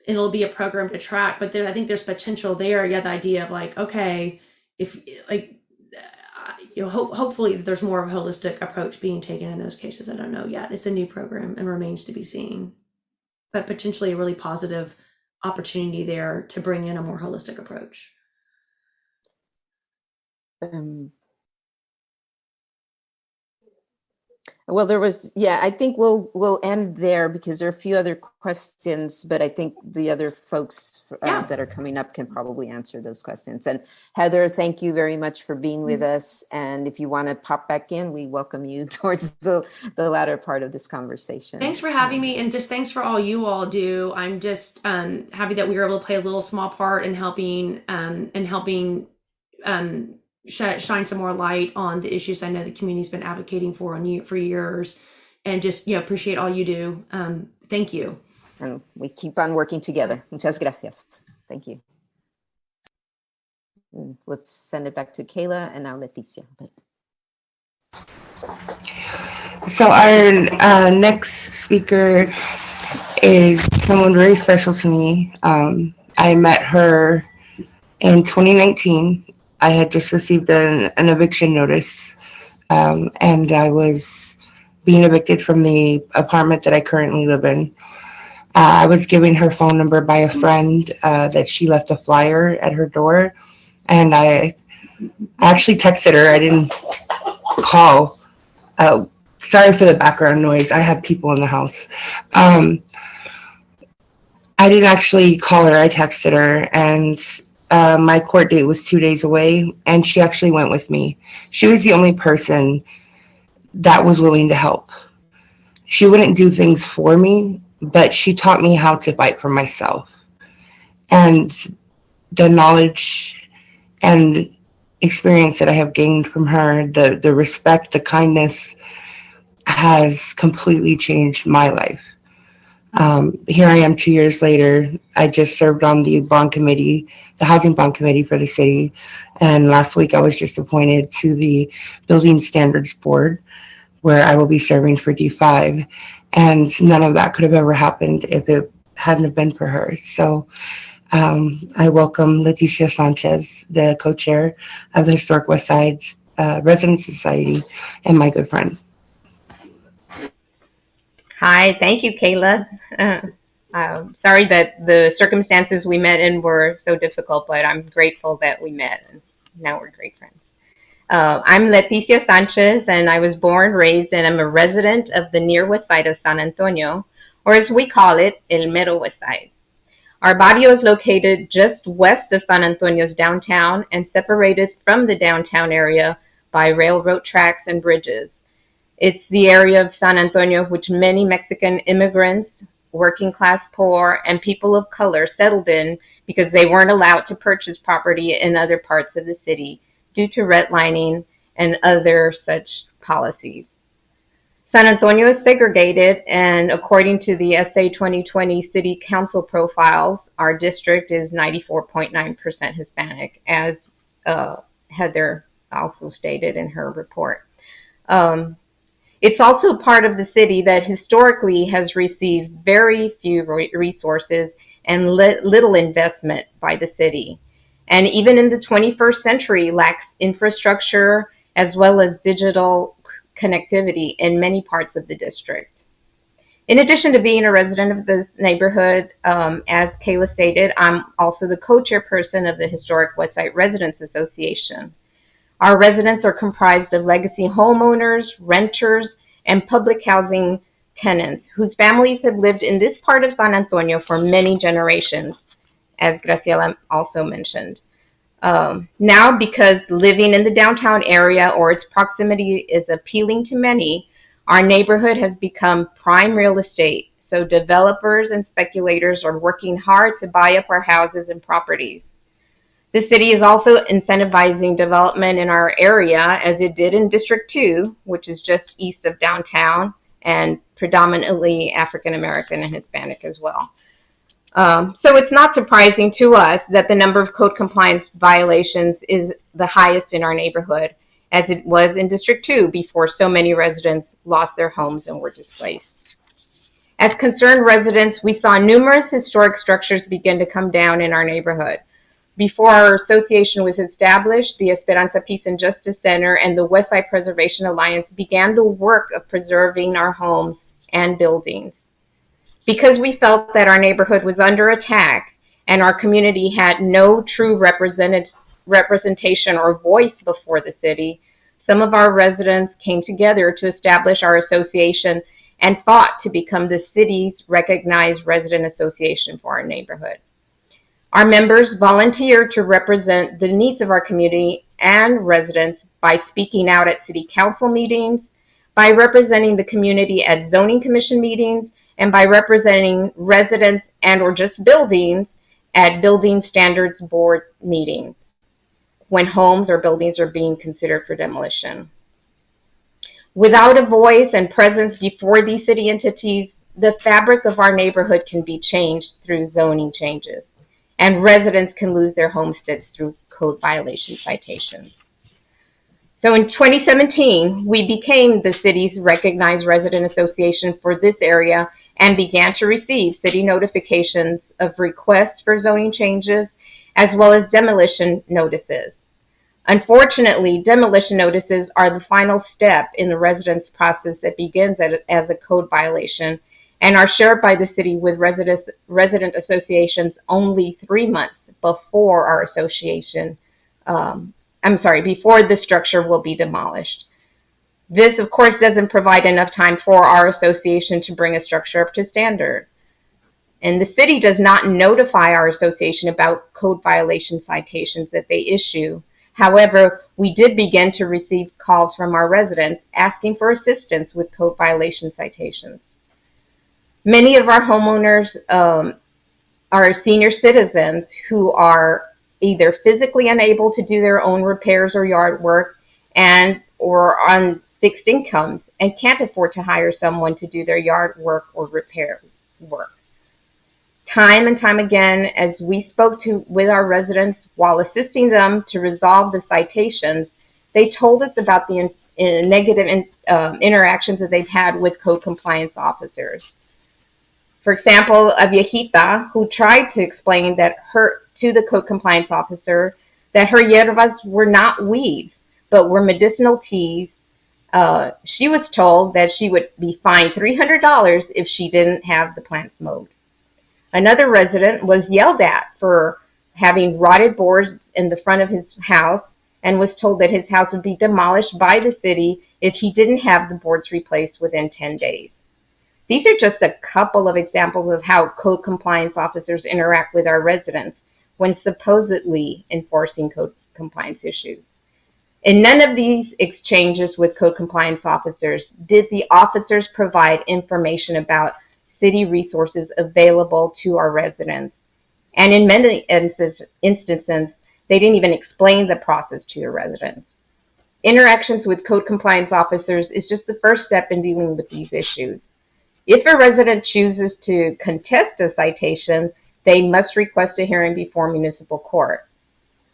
[SPEAKER 6] And it'll be a program to track, but I think there's potential there. Yeah, the idea of like, okay, if like, hopefully there's more of a holistic approach being taken in those cases. I don't know yet. It's a new program and remains to be seen, but potentially a really positive opportunity there to bring in a more holistic approach.
[SPEAKER 2] Well, I think we'll end there because there are a few other questions, but I think the other folks that are coming up can probably answer those questions. And Heather, thank you very much for being with us. And if you want to pop back in, we welcome you towards the latter part of this conversation.
[SPEAKER 6] Thanks for having me, and just thanks for all you all do. I'm just happy that we were able to play a little small part in helping shine some more light on the issues I know the community's been advocating for years, and just appreciate all you do. Thank you.
[SPEAKER 2] And we keep on working together. Muchas gracias. Thank you. And let's send it back to Kayla and now Leticia.
[SPEAKER 4] So our next speaker is someone very special to me. I met her in 2019. I had just received an eviction notice, and I was being evicted from the apartment that I currently live in. I was given her phone number by a friend that she left a flyer at her door, and I actually texted her. I didn't call. Sorry for the background noise. I have people in the house. I didn't actually call her. I texted her, and my court date was 2 days away, and she actually went with me. She was the only person that was willing to help. She wouldn't do things for me, but she taught me how to fight for myself. And the knowledge and experience that I have gained from her, the respect, the kindness, has completely changed my life. Here I am 2 years later. I just served on the bond committee, the housing bond committee for the city. And last week I was just appointed to the building standards board, where I will be serving for D5. And none of that could have ever happened if it hadn't have been for her. So I welcome Leticia Sanchez, the co-chair of the Historic West Side Resident Society, and my good friend.
[SPEAKER 7] Hi, thank you, Kayla. Sorry that the circumstances we met in were so difficult, but I'm grateful that we met, and now we're great friends. I'm Leticia Sanchez, and I was born, raised, and I'm a resident of the near west side of San Antonio, or as we call it, El Mero West Side. Our barrio is located just west of San Antonio's downtown and separated from the downtown area by railroad tracks and bridges. It's the area of San Antonio which many Mexican immigrants, working class poor, and people of color settled in because they weren't allowed to purchase property in other parts of the city due to redlining and other such policies. San Antonio is segregated, and according to the SA 2020 City Council profiles, our district is 94.9% Hispanic, as Heather also stated in her report. It's also part of the city that historically has received very few resources and little investment by the city. And even in the 21st century lacks infrastructure as well as digital connectivity in many parts of the district. In addition to being a resident of this neighborhood, as Kayla stated, I'm also the co-chairperson of the Historic Westside Residents Association. Our residents are comprised of legacy homeowners, renters, and public housing tenants whose families have lived in this part of San Antonio for many generations, as Graciela also mentioned. Now, because living in the downtown area or its proximity is appealing to many, our neighborhood has become prime real estate. So developers and speculators are working hard to buy up our houses and properties. The city is also incentivizing development in our area, as it did in District 2, which is just east of downtown and predominantly African American and Hispanic as well. So it's not surprising to us that the number of code compliance violations is the highest in our neighborhood, as it was in District 2 before so many residents lost their homes and were displaced. As concerned residents, we saw numerous historic structures begin to come down in our neighborhood. Before our association was established, the Esperanza Peace and Justice Center and the Westside Preservation Alliance began the work of preserving our homes and buildings. Because we felt that our neighborhood was under attack and our community had no true representation or voice before the city, some of our residents came together to establish our association and fought to become the city's recognized resident association for our neighborhood. Our members volunteered to represent the needs of our community and residents by speaking out at city council meetings, by representing the community at zoning commission meetings, and by representing residents and or just buildings at building standards board meetings when homes or buildings are being considered for demolition. Without a voice and presence before these city entities, the fabric of our neighborhood can be changed through zoning changes, and residents can lose their homesteads through code violation citations. So in 2017, we became the city's recognized resident association for this area and began to receive city notifications of requests for zoning changes as well as demolition notices. Unfortunately, demolition notices are the final step in the residence process that begins as a code violation and are shared by the city with resident associations only 3 months before our association, before the structure will be demolished. This, of course, doesn't provide enough time for our association to bring a structure up to standard. And the city does not notify our association about code violation citations that they issue. However, we did begin to receive calls from our residents asking for assistance with code violation citations. Many of our homeowners are senior citizens who are either physically unable to do their own repairs or yard work and or on fixed incomes and can't afford to hire someone to do their yard work or repair work. Time and time again, as we spoke with our residents while assisting them to resolve the citations, they told us about the negative interactions that they've had with code compliance officers. For example, a viejita who tried to explain to the code compliance officer that her hierbas were not weeds, but were medicinal teas. She was told that she would be fined $300 if she didn't have the plants mowed. Another resident was yelled at for having rotted boards in the front of his house and was told that his house would be demolished by the city if he didn't have the boards replaced within 10 days. These are just a couple of examples of how code compliance officers interact with our residents when supposedly enforcing code compliance issues. In none of these exchanges with code compliance officers did the officers provide information about city resources available to our residents. And in many instances, they didn't even explain the process to your residents. Interactions with code compliance officers is just the first step in dealing with these issues. If a resident chooses to contest a citation, they must request a hearing before municipal court.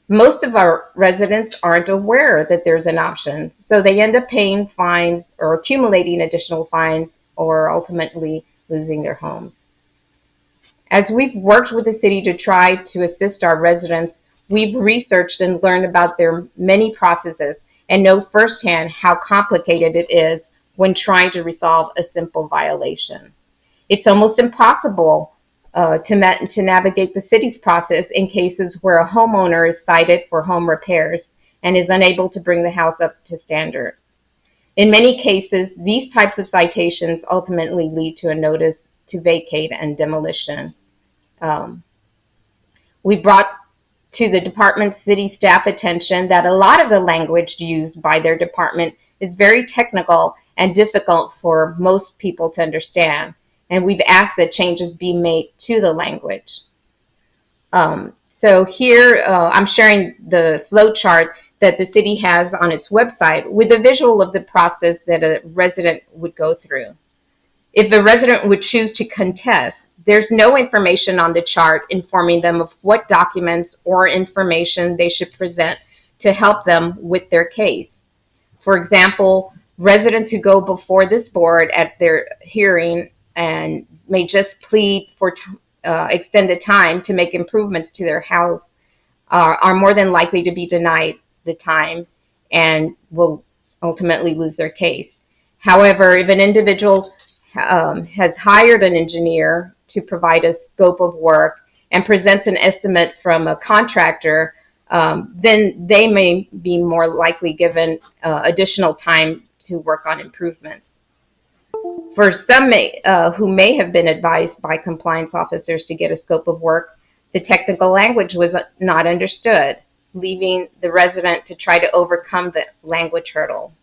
[SPEAKER 7] Most of our residents aren't aware that there's an option, so they end up paying fines or accumulating additional fines or ultimately losing their homes. As we've worked with the city to try to assist our residents, we've researched and learned about their many processes and know firsthand how complicated it is when trying to resolve a simple violation. It's almost impossible to navigate the city's process in cases where a homeowner is cited for home repairs and is unable to bring the house up to standard. In many cases, these types of citations ultimately lead to a notice to vacate and demolition. We brought to the department's city staff attention that a lot of the language used by their department is very technical and difficult for most people to understand, and we've asked that changes be made to the language. So here I'm sharing the flow chart that the city has on its website with a visual of the process that a resident would go through. If the resident would choose to contest, there's no information on the chart informing them of what documents or information they should present to help them with their case. For example, residents who go before this board at their hearing and may just plead for extended time to make improvements to their house are more than likely to be denied the time and will ultimately lose their case. However, if an individual has hired an engineer to provide a scope of work and presents an estimate from a contractor, then they may be more likely given additional time to work on improvements. For some who may have been advised by compliance officers to get a scope of work, the technical language was not understood, leaving the resident to try to overcome the language hurdle.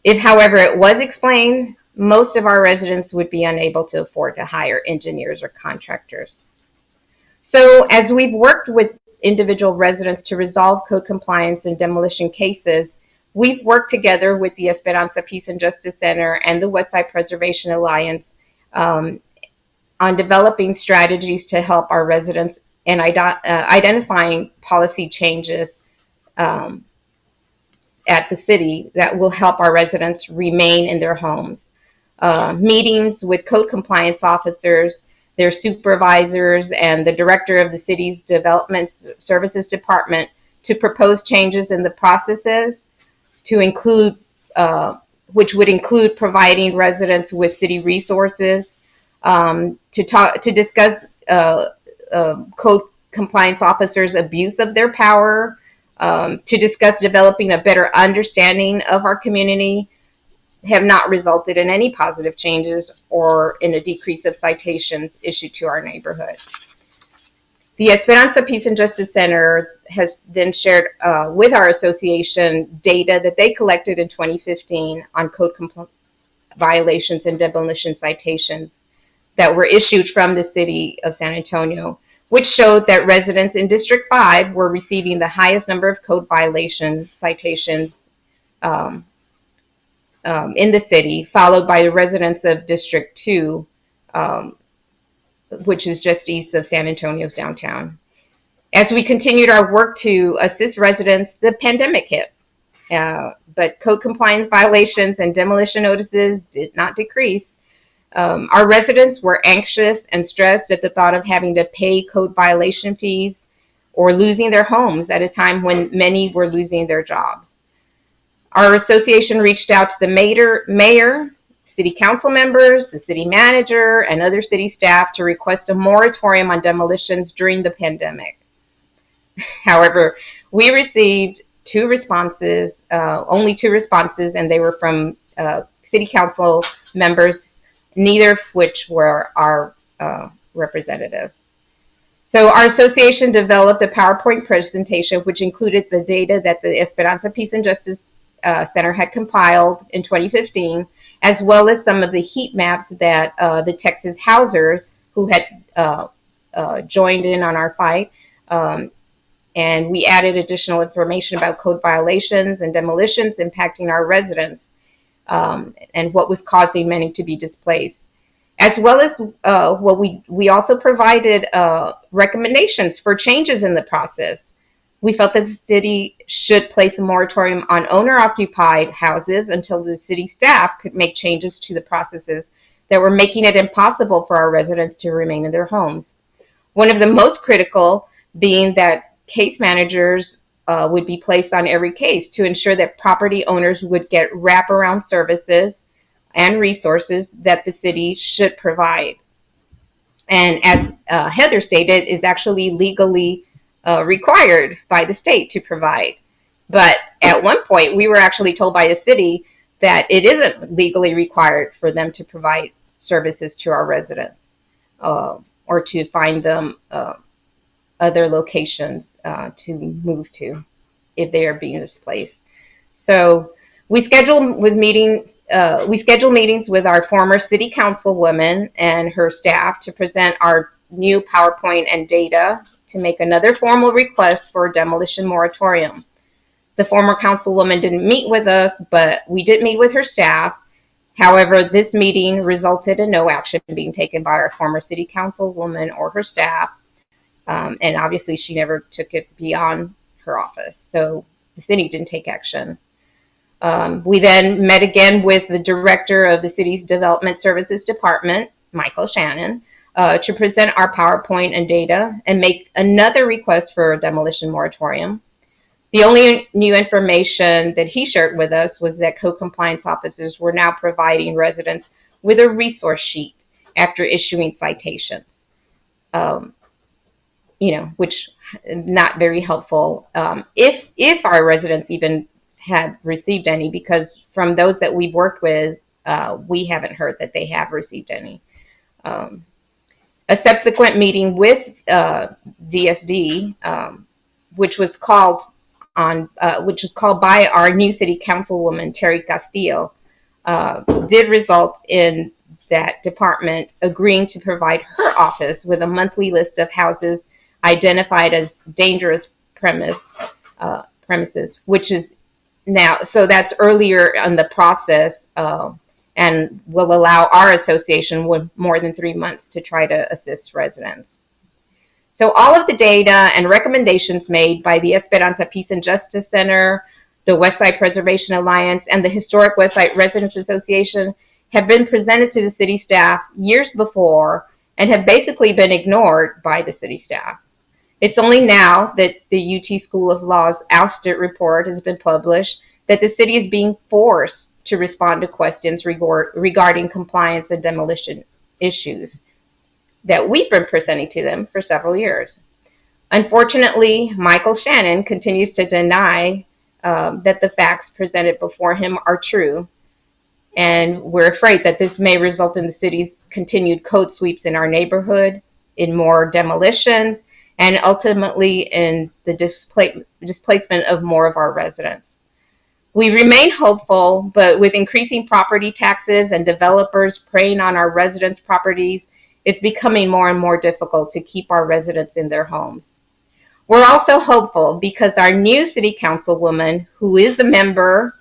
[SPEAKER 7] If, however, it was explained, most of our residents would be unable to afford to hire engineers or contractors. So as we've worked with individual residents to resolve code compliance and demolition cases, we've worked together with the Esperanza Peace and Justice Center and the Westside Preservation Alliance on developing strategies to help our residents and identifying policy changes at the city that will help our residents remain in their homes. Meetings with code compliance officers, their supervisors, and the director of the city's Development Services Department to propose changes in the processes to include, which would include providing residents with city resources, to discuss code compliance officers' abuse of their power, to discuss developing a better understanding of our community, have not resulted in any positive changes or in a decrease of citations issued to our neighborhood. The Esperanza Peace and Justice Center has then shared with our association data that they collected in 2015 on code violations and demolition citations that were issued from the city of San Antonio, which showed that residents in District 5 were receiving the highest number of code violation citations in the city, followed by the residents of District 2, which is just east of San Antonio's downtown. As we continued our work to assist residents, the pandemic hit, but code compliance violations and demolition notices did not decrease. Our residents were anxious and stressed at the thought of having to pay code violation fees or losing their homes at a time when many were losing their jobs. Our association reached out to the mayor, city council members, the city manager, and other city staff to request a moratorium on demolitions during the pandemic. However, we received only two responses, and they were from city council members neither of which were our representatives. So our association developed a PowerPoint presentation which included the data that the Esperanza Peace and Justice Center had compiled in 2015, as well as some of the heat maps that the Texas housers who had joined in on our fight, and we added additional information about code violations and demolitions impacting our residents, and what was causing many to be displaced. As well as we also provided recommendations for changes in the process. We felt that the city should place a moratorium on owner-occupied houses until the city staff could make changes to the processes that were making it impossible for our residents to remain in their homes. One of the most critical being that case managers would be placed on every case to ensure that property owners would get wraparound services and resources that the city should provide. And as Heather stated, is actually legally required by the state to provide. But at one point, we were actually told by the city that it isn't legally required for them to provide services to our residents or to find them other locations to move to if they are being displaced. So we schedule meetings with our former city councilwoman and her staff to present our new PowerPoint and data to make another formal request for a demolition moratorium. The former councilwoman didn't meet with us, but we did meet with her staff. However, this meeting resulted in no action being taken by our former city councilwoman or her staff, and obviously she never took it beyond her office, so the city didn't take action. We then met again with the director of the city's Development Services Department, Michael Shannon, to present our PowerPoint and data and make another request for a demolition moratorium. The only new information that he shared with us was that code compliance officers were now providing residents with a resource sheet after issuing citations, which is not very helpful if our residents even had received any, because from those that we've worked with, we haven't heard that they have received any. A subsequent meeting with DSD, which was called by our new city councilwoman, Terry Castillo, did result in that department agreeing to provide her office with a monthly list of houses identified as dangerous premises, which is now, so that's earlier in the process, and will allow our association with more than 3 months to try to assist residents. So all of the data and recommendations made by the Esperanza Peace and Justice Center, the Westside Preservation Alliance, and the Historic Westside Residents Association have been presented to the city staff years before and have basically been ignored by the city staff. It's only now that the UT School of Law's ousted report has been published that the city is being forced to respond to questions regarding compliance and demolition issues that we've been presenting to them for several years. Unfortunately, Michael Shannon continues to deny that the facts presented before him are true, and we're afraid that this may result in the city's continued code sweeps in our neighborhood, in more demolitions, and ultimately in the displacement of more of our residents. We remain hopeful, but with increasing property taxes and developers preying on our residents' properties, it's becoming more and more difficult to keep our residents in their homes. We're also hopeful because our new city councilwoman, who is a member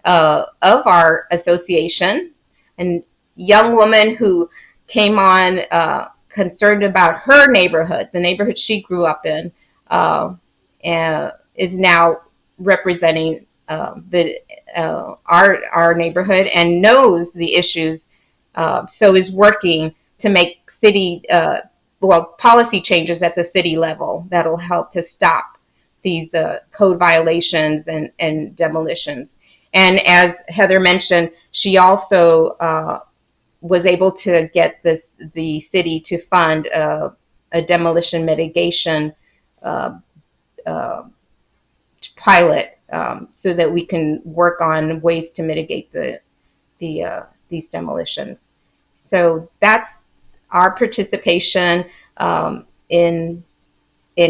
[SPEAKER 7] of our association, a young woman who came on concerned about her neighborhood, the neighborhood she grew up in, and is now representing our neighborhood and knows the issues, so is working to make city policy changes at the city level that'll help to stop these code violations and demolitions. And as Heather mentioned, she also was able to get the city to fund a demolition mitigation pilot so that we can work on ways to mitigate these demolitions. So that's our participation in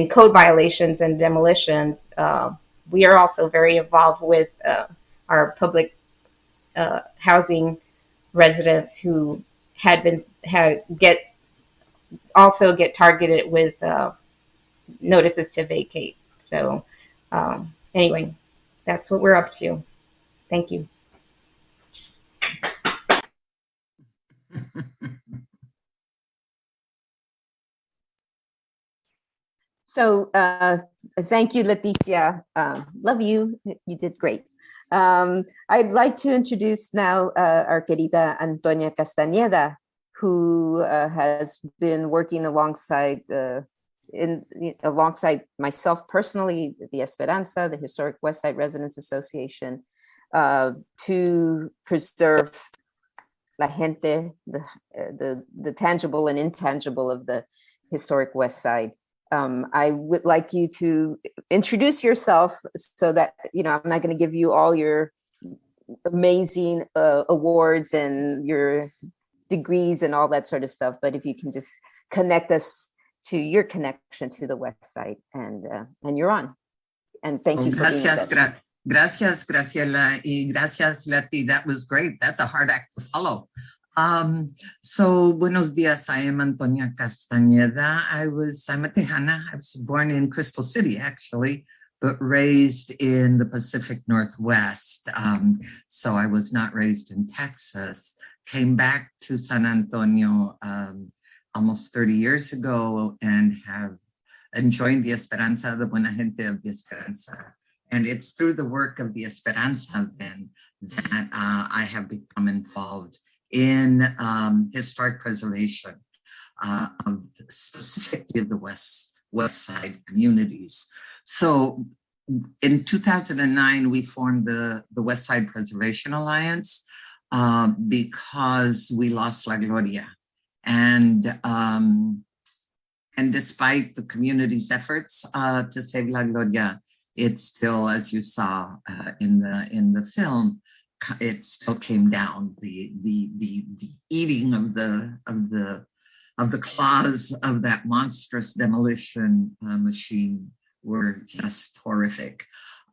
[SPEAKER 7] code violations and demolitions. We are also very involved with our public housing residents who get targeted with notices to vacate. So anyway, that's what we're up to. Thank you.
[SPEAKER 2] So thank you, Leticia. Love you. You did great. I'd like to introduce now our querida Antonia Castañeda, who has been working alongside myself personally, the Esperanza, the Historic West Side Residents Association, to preserve la gente, the tangible and intangible of the historic West Side. I would like you to introduce yourself so that, I'm not going to give you all your amazing awards and your degrees and all that sort of stuff, but if you can just connect us to your connection to the West Side, and you're on. And thank you for being with us.
[SPEAKER 8] Gracias, Graciela, y gracias, Leti. That was great. That's a hard act to follow. So, buenos dias. I am Antonia Castañeda. I'm a Tejana. I was born in Crystal City, actually, but raised in the Pacific Northwest. So I was not raised in Texas. Came back to San Antonio almost 30 years ago and have joined the Esperanza, the Buena Gente of the Esperanza. And it's through the work of the Esperanza then that I have become involved in historic preservation of specifically of the West Side communities. So in 2009, we formed the West Side Preservation Alliance because we lost La Gloria. And despite the community's efforts to save La Gloria, it still, as you saw in the film, it still came down. The eating of the claws of that monstrous demolition machine were just horrific.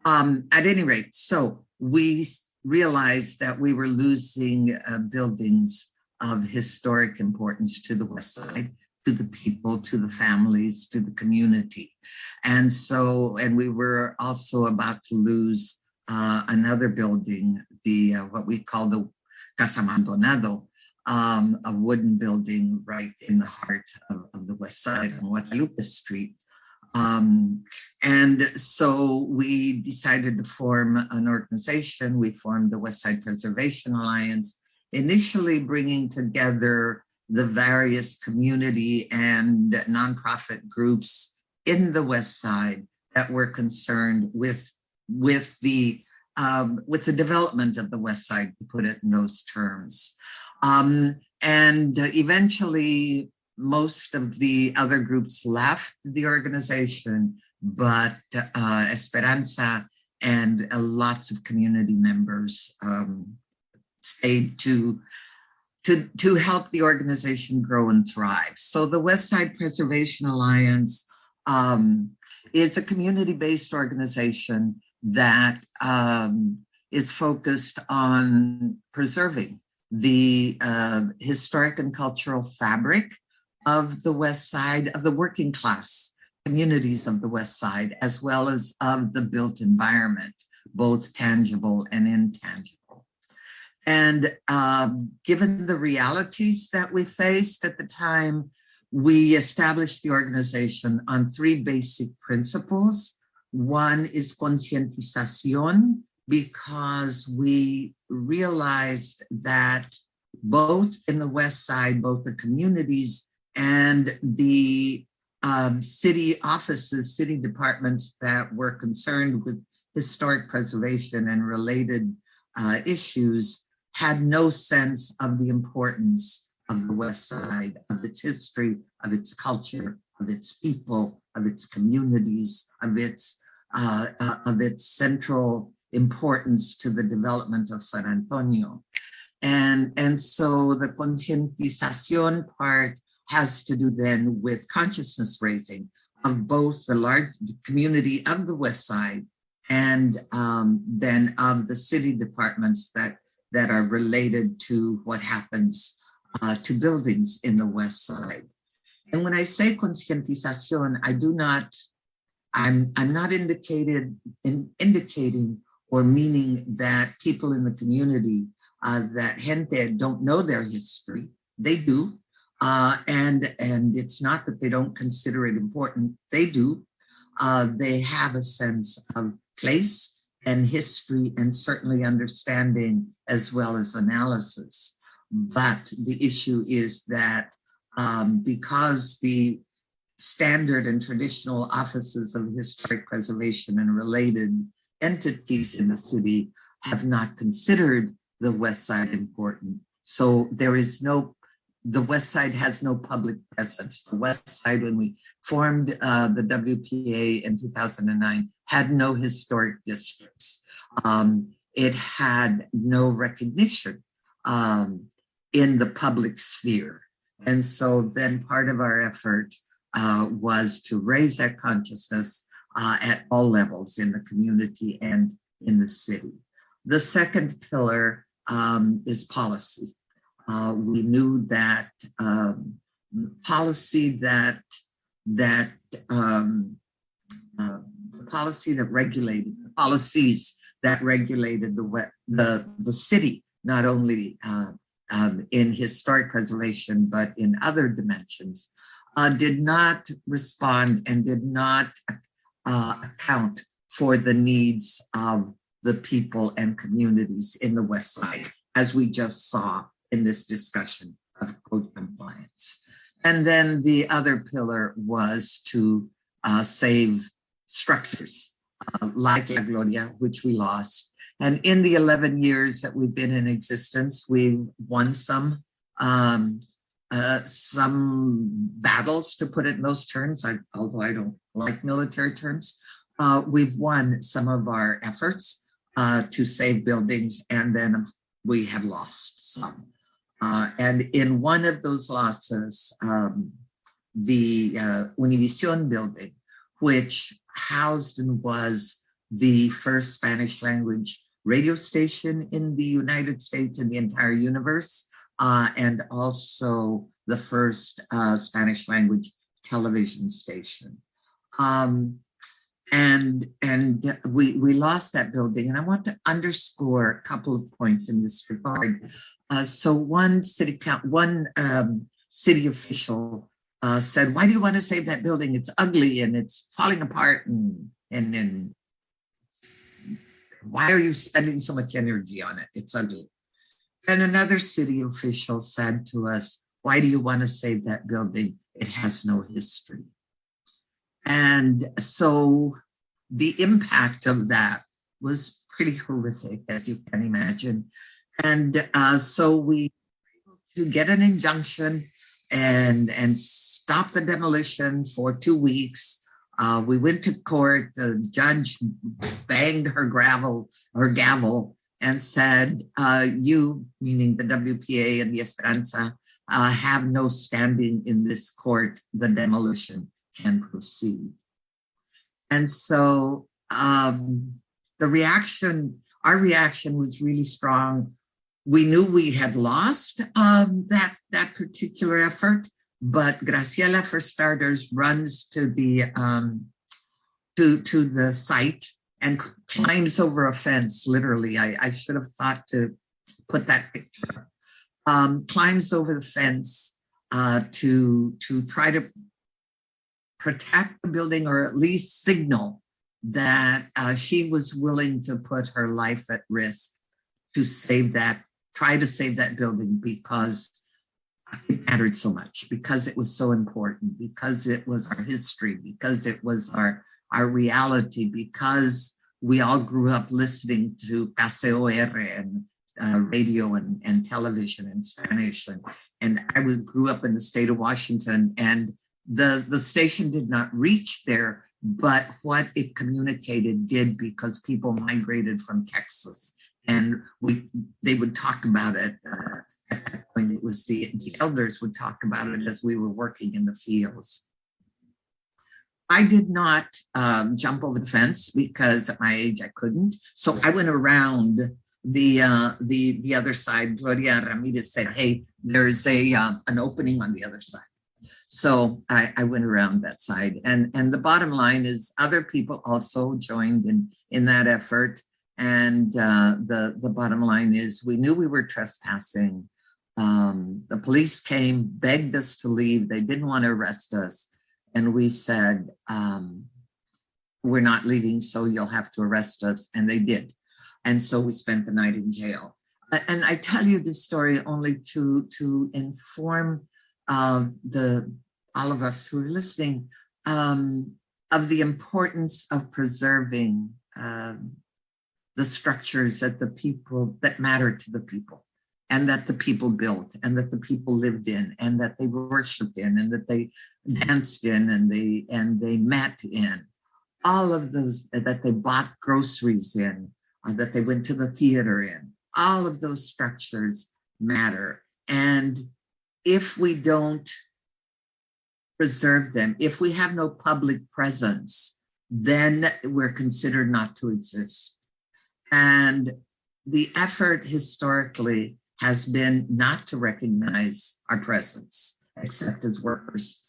[SPEAKER 8] At any rate, so we realized that we were losing buildings of historic importance to the West Side, to the people, to the families, to the community. And we were also about to lose another building, what we call the Casa Abandonado, a wooden building right in the heart of the West Side on Guadalupe Street. And so we decided to form an organization. We formed the West Side Preservation Alliance, initially bringing together the various community and nonprofit groups in the West Side that were concerned with the development of the West Side, to put it in those terms. And eventually, most of the other groups left the organization, but Esperanza and lots of community members stayed to help the organization grow and thrive. So the West Side Preservation Alliance is a community-based organization that is focused on preserving the historic and cultural fabric of the West Side, of the working class communities of the West Side, as well as of the built environment, both tangible and intangible. And given the realities that we faced at the time, we established the organization on three basic principles. One is concientización, because we realized that both in the West Side, both the communities and the city offices, city departments that were concerned with historic preservation and related issues had no sense of the importance of the West Side, of its history, of its culture, of its people, of its communities, of its central importance to the development of San Antonio. And so the concientización part has to do then with consciousness raising of both the large community of the West Side and then of the city departments that are related to what happens to buildings in the West Side. And when I say concientización, I'm not indicating or meaning that people in the community, that gente don't know their history. They do. And it's not that they don't consider it important. They do. They have a sense of place and history and certainly understanding as well as analysis. But the issue is that because the standard and traditional offices of historic preservation and related entities in the city have not considered the West Side important. So the West Side has no public presence. The West Side, when we formed the WPA in 2009, had no historic districts. It had no recognition in the public sphere. And so then part of our effort was to raise that consciousness at all levels in the community and in the city. The second pillar is policy. We knew that policies that regulated the city, not only in historic preservation, but in other dimensions, did not respond and did not account for the needs of the people and communities in the West Side, as we just saw in this discussion of code compliance. And then the other pillar was to save structures like La Gloria, which we lost. And in the 11 years that we've been in existence, we've won some battles, to put it in those terms, although I don't like military terms. We've won some of our efforts to save buildings, and then we have lost some. And in one of those losses, the Univision building, which housed and was the first Spanish language radio station in the United States and the entire universe, and also the first Spanish language television station. And we lost that building. And I want to underscore a couple of points in this regard. So one city official said, "Why do you want to save that building? It's ugly and it's falling apart. And why are you spending so much energy on it? It's ugly." And another city official said to us, "Why do you want to save that building? It has no history." And so the impact of that was pretty horrific, as you can imagine. And so we were able to get an injunction and stop the demolition for 2 weeks. We went to court. The judge banged her gavel and said, "You," meaning the WPA and the Esperanza, "have no standing in this court. The demolition can proceed." And so our reaction was really strong. We knew we had lost that particular effort, but Graciela, for starters, runs to the site and climbs over a fence. Literally, I should have thought to put that picture. Climbs over the fence to try to protect the building, or at least signal that she was willing to put her life at risk to try to save that building, because it mattered so much, because it was so important, because it was our history, because it was our reality, because we all grew up listening to Paseo R and radio and television in Spanish. And I grew up in the state of Washington, and the station did not reach there, but what it communicated did, because people migrated from Texas And they would talk about it. At that point, it was the elders would talk about it as we were working in the fields. I did not jump over the fence because at my age I couldn't. So I went around the other side. Gloria Ramirez said, "Hey, there's an opening on the other side." So I went around that side. And the bottom line is other people also joined in that effort. And the bottom line is we knew we were trespassing. The police came, begged us to leave. They didn't want to arrest us. And we said, we're not leaving, so you'll have to arrest us. And they did. And so we spent the night in jail. And I tell you this story only to inform all of us who are listening of the importance of preserving the structures that matter to the people, and that the people built, and that the people lived in, and that they worshiped in, and that they danced in, and they met in. All of those, that they bought groceries in, that they went to the theater in. All of those structures matter. And if we don't preserve them, if we have no public presence, then we're considered not to exist. And the effort historically has been not to recognize our presence, except as workers,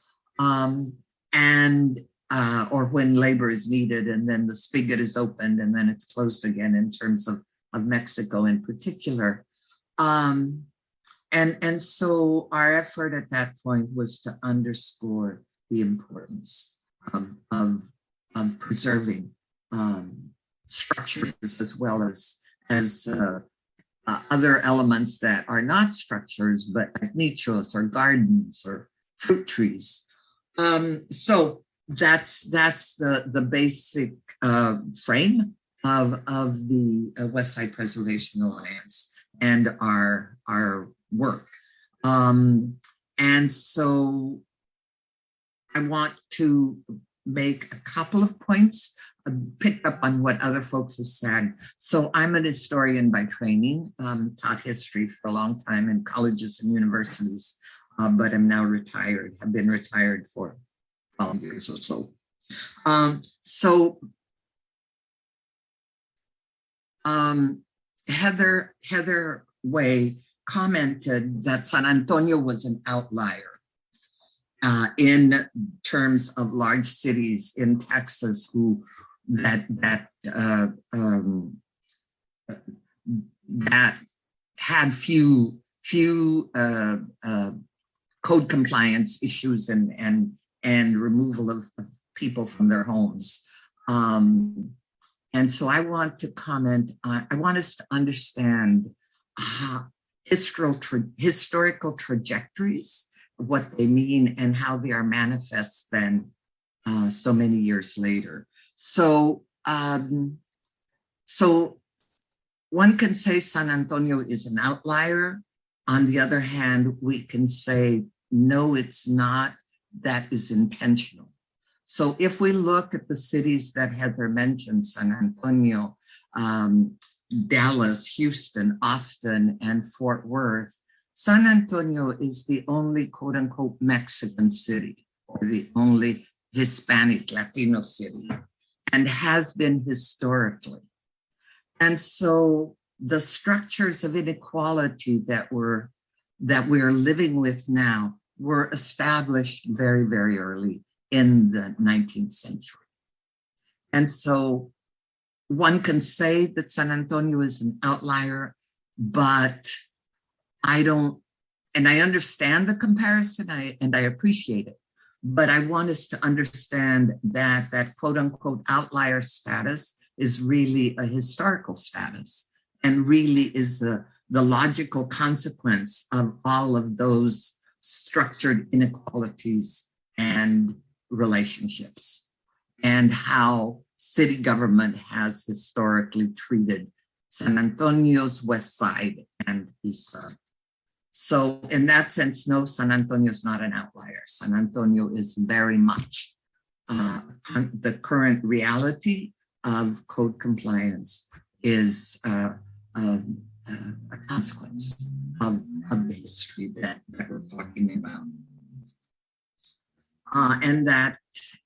[SPEAKER 8] or when labor is needed, and then the spigot is opened and then it's closed again, in terms of Mexico in particular. And so our effort at that point was to underscore the importance of preserving structures, as well as other elements that are not structures, but like nichos or gardens or fruit trees. So that's the basic frame of the West Side Preservation Alliance and our work. And so I want to make a couple of points, pick up on what other folks have said. So I'm an historian by training, taught history for a long time in colleges and universities, but I'm now retired. I've been retired for 12 years or so. Heather Way commented that San Antonio was an outlier in terms of large cities in Texas that had few code compliance issues and removal of people from their homes. And so I want to comment, I want us to understand historical trajectories, what they mean, and how they are manifest then so many years later. So one can say San Antonio is an outlier. On the other hand, we can say, no, it's not. That is intentional. So if we look at the cities that Heather mentioned, San Antonio, Dallas, Houston, Austin, and Fort Worth, San Antonio is the only quote unquote Mexican city, or the only Hispanic Latino city, and has been historically. And so the structures of inequality that we're living with now were established very, very early in the 19th century. And so one can say that San Antonio is an outlier, but I understand the comparison, and I appreciate it, but I want us to understand that quote unquote outlier status is really a historical status, and really is the logical consequence of all of those structured inequalities and relationships, and how city government has historically treated San Antonio's West Side and East Side. So in that sense, no, San Antonio is not an outlier. San Antonio is very much the current reality of code compliance is a consequence of the history that we're talking about.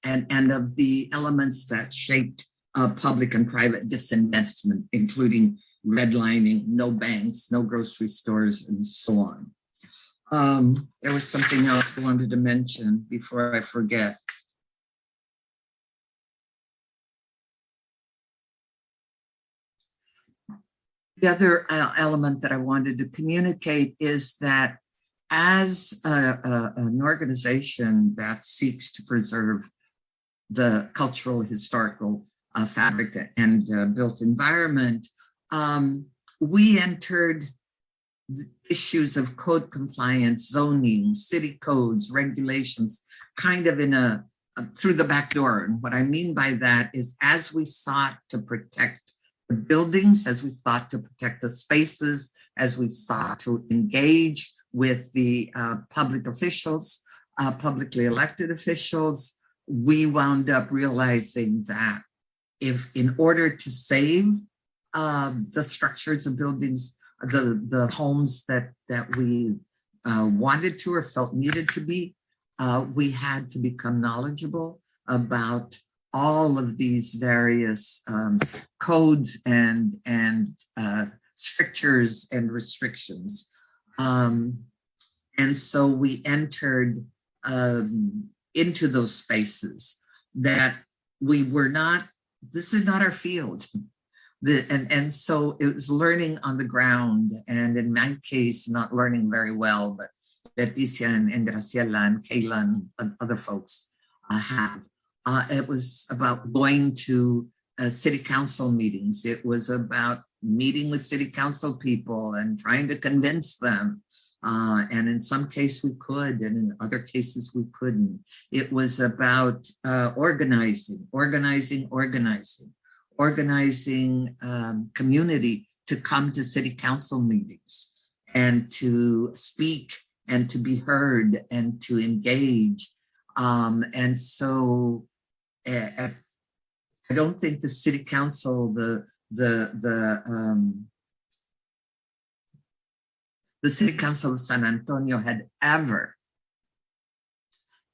[SPEAKER 8] And of the elements that shaped public and private disinvestment, including redlining, no banks, no grocery stores, and so on. There was something else I wanted to mention before I forget. The other element that I wanted to communicate is that as an organization that seeks to preserve the cultural, historical fabric and built environment, we entered the issues of code compliance, zoning, city codes, regulations, kind of in through the back door. And what I mean by that is, as we sought to protect the buildings, as we sought to protect the spaces, as we sought to engage with the public officials, publicly elected officials, we wound up realizing that if, in order to save the structures of buildings, the homes that we wanted to or felt needed to be, we had to become knowledgeable about all of these various codes and strictures and restrictions. And so we entered into those spaces that we were not, this is not our field. And so it was learning on the ground, and in my case, not learning very well, but Leticia and Graciela and Kayla and other folks have. It was about going to city council meetings. It was about meeting with city council people and trying to convince them. And in some cases we could, and in other cases we couldn't. It was about organizing community to come to city council meetings and to speak and to be heard and to engage. And so I don't think the city council, the city council of San Antonio had ever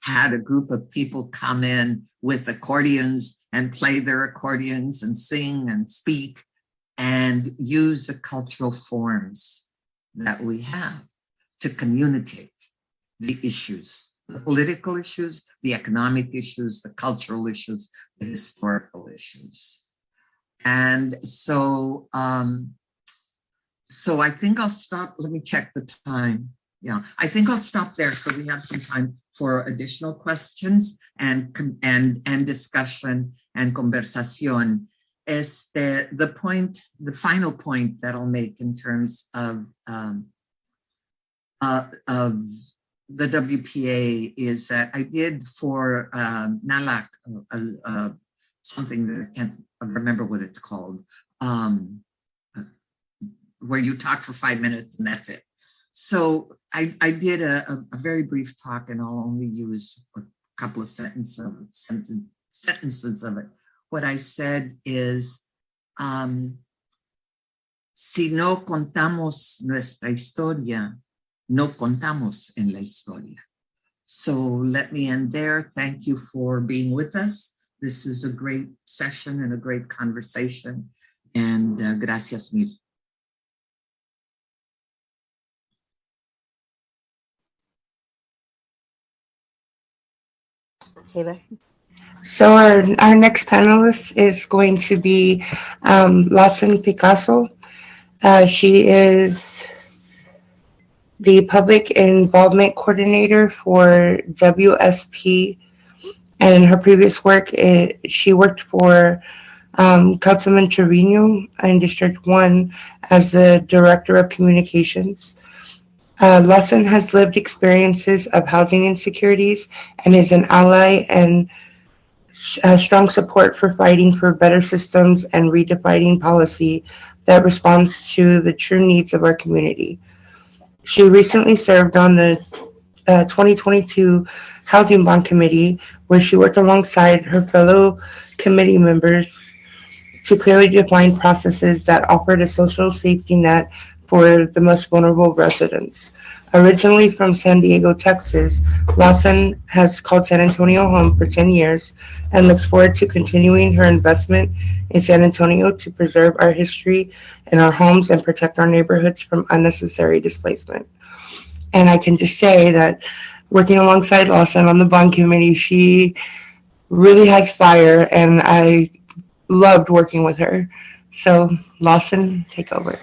[SPEAKER 8] had a group of people come in with accordions and play their accordions and sing and speak and use the cultural forms that we have to communicate the issues, the political issues, the economic issues, the cultural issues, the historical issues. And so, so I think I'll stop. Let me check the time. Yeah, I think I'll stop there so we have some time for additional questions and discussion and conversación. The final point that I'll make in terms of the WPA is that I did for NALAC something that I can't remember what it's called, where you talk for 5 minutes and that's it. So I did a very brief talk, and I'll only use a couple of sentences of it. What I said is, si no contamos nuestra historia, no contamos en la historia. So let me end there. Thank you for being with us. This is a great session and a great conversation. And gracias mil.
[SPEAKER 2] Taylor.
[SPEAKER 4] So our next panelist is going to be Lawson Picasso. She is the Public Involvement Coordinator for WSP. And in her previous work, she worked for Councilman Trevino in District 1 as the Director of Communications. Lawson has lived experiences of housing insecurities and is an ally and strong support for fighting for better systems and redefining policy that responds to the true needs of our community. She recently served on the 2022 Housing Bond Committee, where she worked alongside her fellow committee members to clearly define processes that offered a social safety net for the most vulnerable residents. Originally from San Diego, Texas, Lawson has called San Antonio home for 10 years and looks forward to continuing her investment in San Antonio to preserve our history and our homes and protect our neighborhoods from unnecessary displacement. And I can just say that working alongside Lawson on the bond committee, she really has fire, and I loved working with her. So Lawson, take over.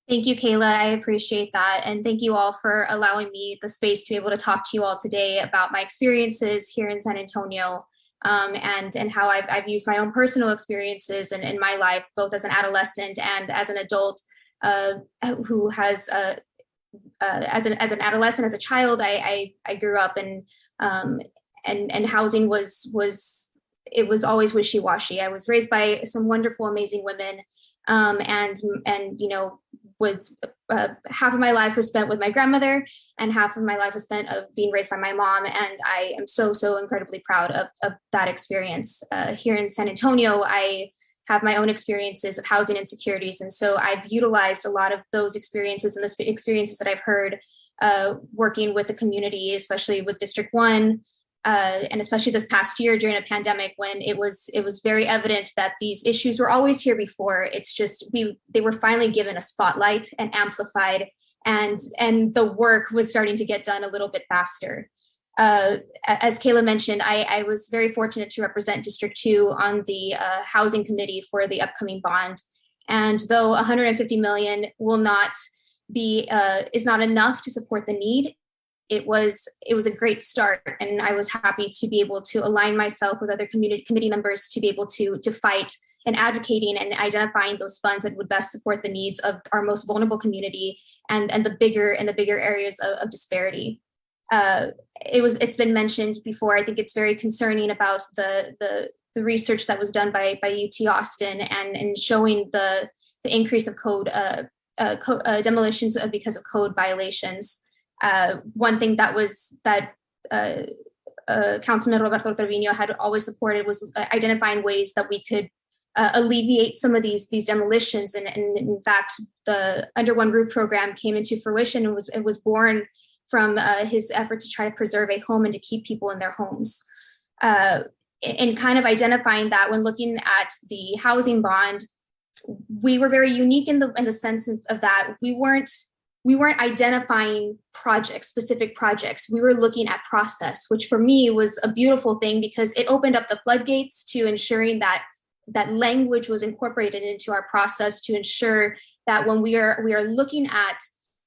[SPEAKER 9] Thank you, Kayla. I appreciate that. And thank you all for allowing me the space to be able to talk to you all today about my experiences here in San Antonio, and how I've used my own personal experiences in my life, both as an adolescent and as an adult, who has, as an adolescent, as a child, I grew up and housing was always wishy-washy. I was raised by some wonderful, amazing women. And with half of my life was spent with my grandmother, and half of my life was spent of being raised by my mom. And I am so incredibly proud of that experience. Here in San Antonio, I have my own experiences of housing insecurities. And so I've utilized a lot of those experiences and the experiences that I've heard working with the community, especially with District 1. And especially this past year during a pandemic, when it was very evident that these issues were always here before. It's just they were finally given a spotlight and amplified, and the work was starting to get done a little bit faster. As Kayla mentioned, I was very fortunate to represent District 2 on the housing committee for the upcoming bond. And though $150 million will not be is not enough to support the need, it was a great start, and I was happy to be able to align myself with other committee members to be able to fight and advocating and identifying those funds that would best support the needs of our most vulnerable community and the bigger areas of disparity. It's been mentioned before. I think it's very concerning about the research that was done by UT Austin and showing the increase of demolitions because of code violations. One thing that Councilman Roberto Trevino had always supported was identifying ways that we could alleviate some of these demolitions. And in fact, the Under One Roof program came into fruition and was born from his effort to try to preserve a home and to keep people in their homes. And kind of identifying that when looking at the housing bond, we were very unique in the sense of that we weren't identifying specific projects. We were looking at process, which for me was a beautiful thing because it opened up the floodgates to ensuring that language was incorporated into our process to ensure that when we are looking at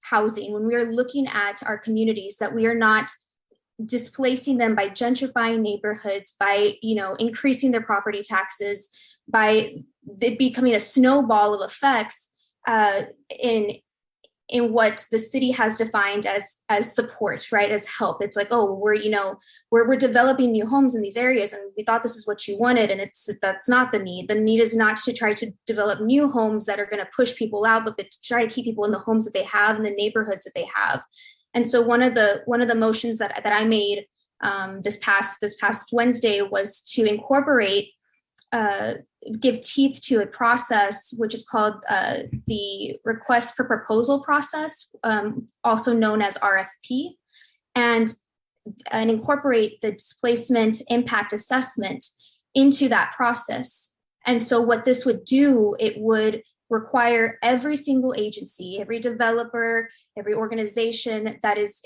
[SPEAKER 9] housing, when we are looking at our communities, that we are not displacing them by gentrifying neighborhoods, by increasing their property taxes, by it becoming a snowball of effects in what the city has defined as support, right? As help. It's like, oh, we're developing new homes in these areas, and we thought this is what you wanted, and that's not the need. The need is not to try to develop new homes that are going to push people out, but to try to keep people in the homes that they have and the neighborhoods that they have. And so one of the motions that I made this past Wednesday was to incorporate, give teeth to a process which is called the request for proposal process, also known as RFP, and incorporate the displacement impact assessment into that process. And so what this would do, it would require every single agency, every developer, every organization that is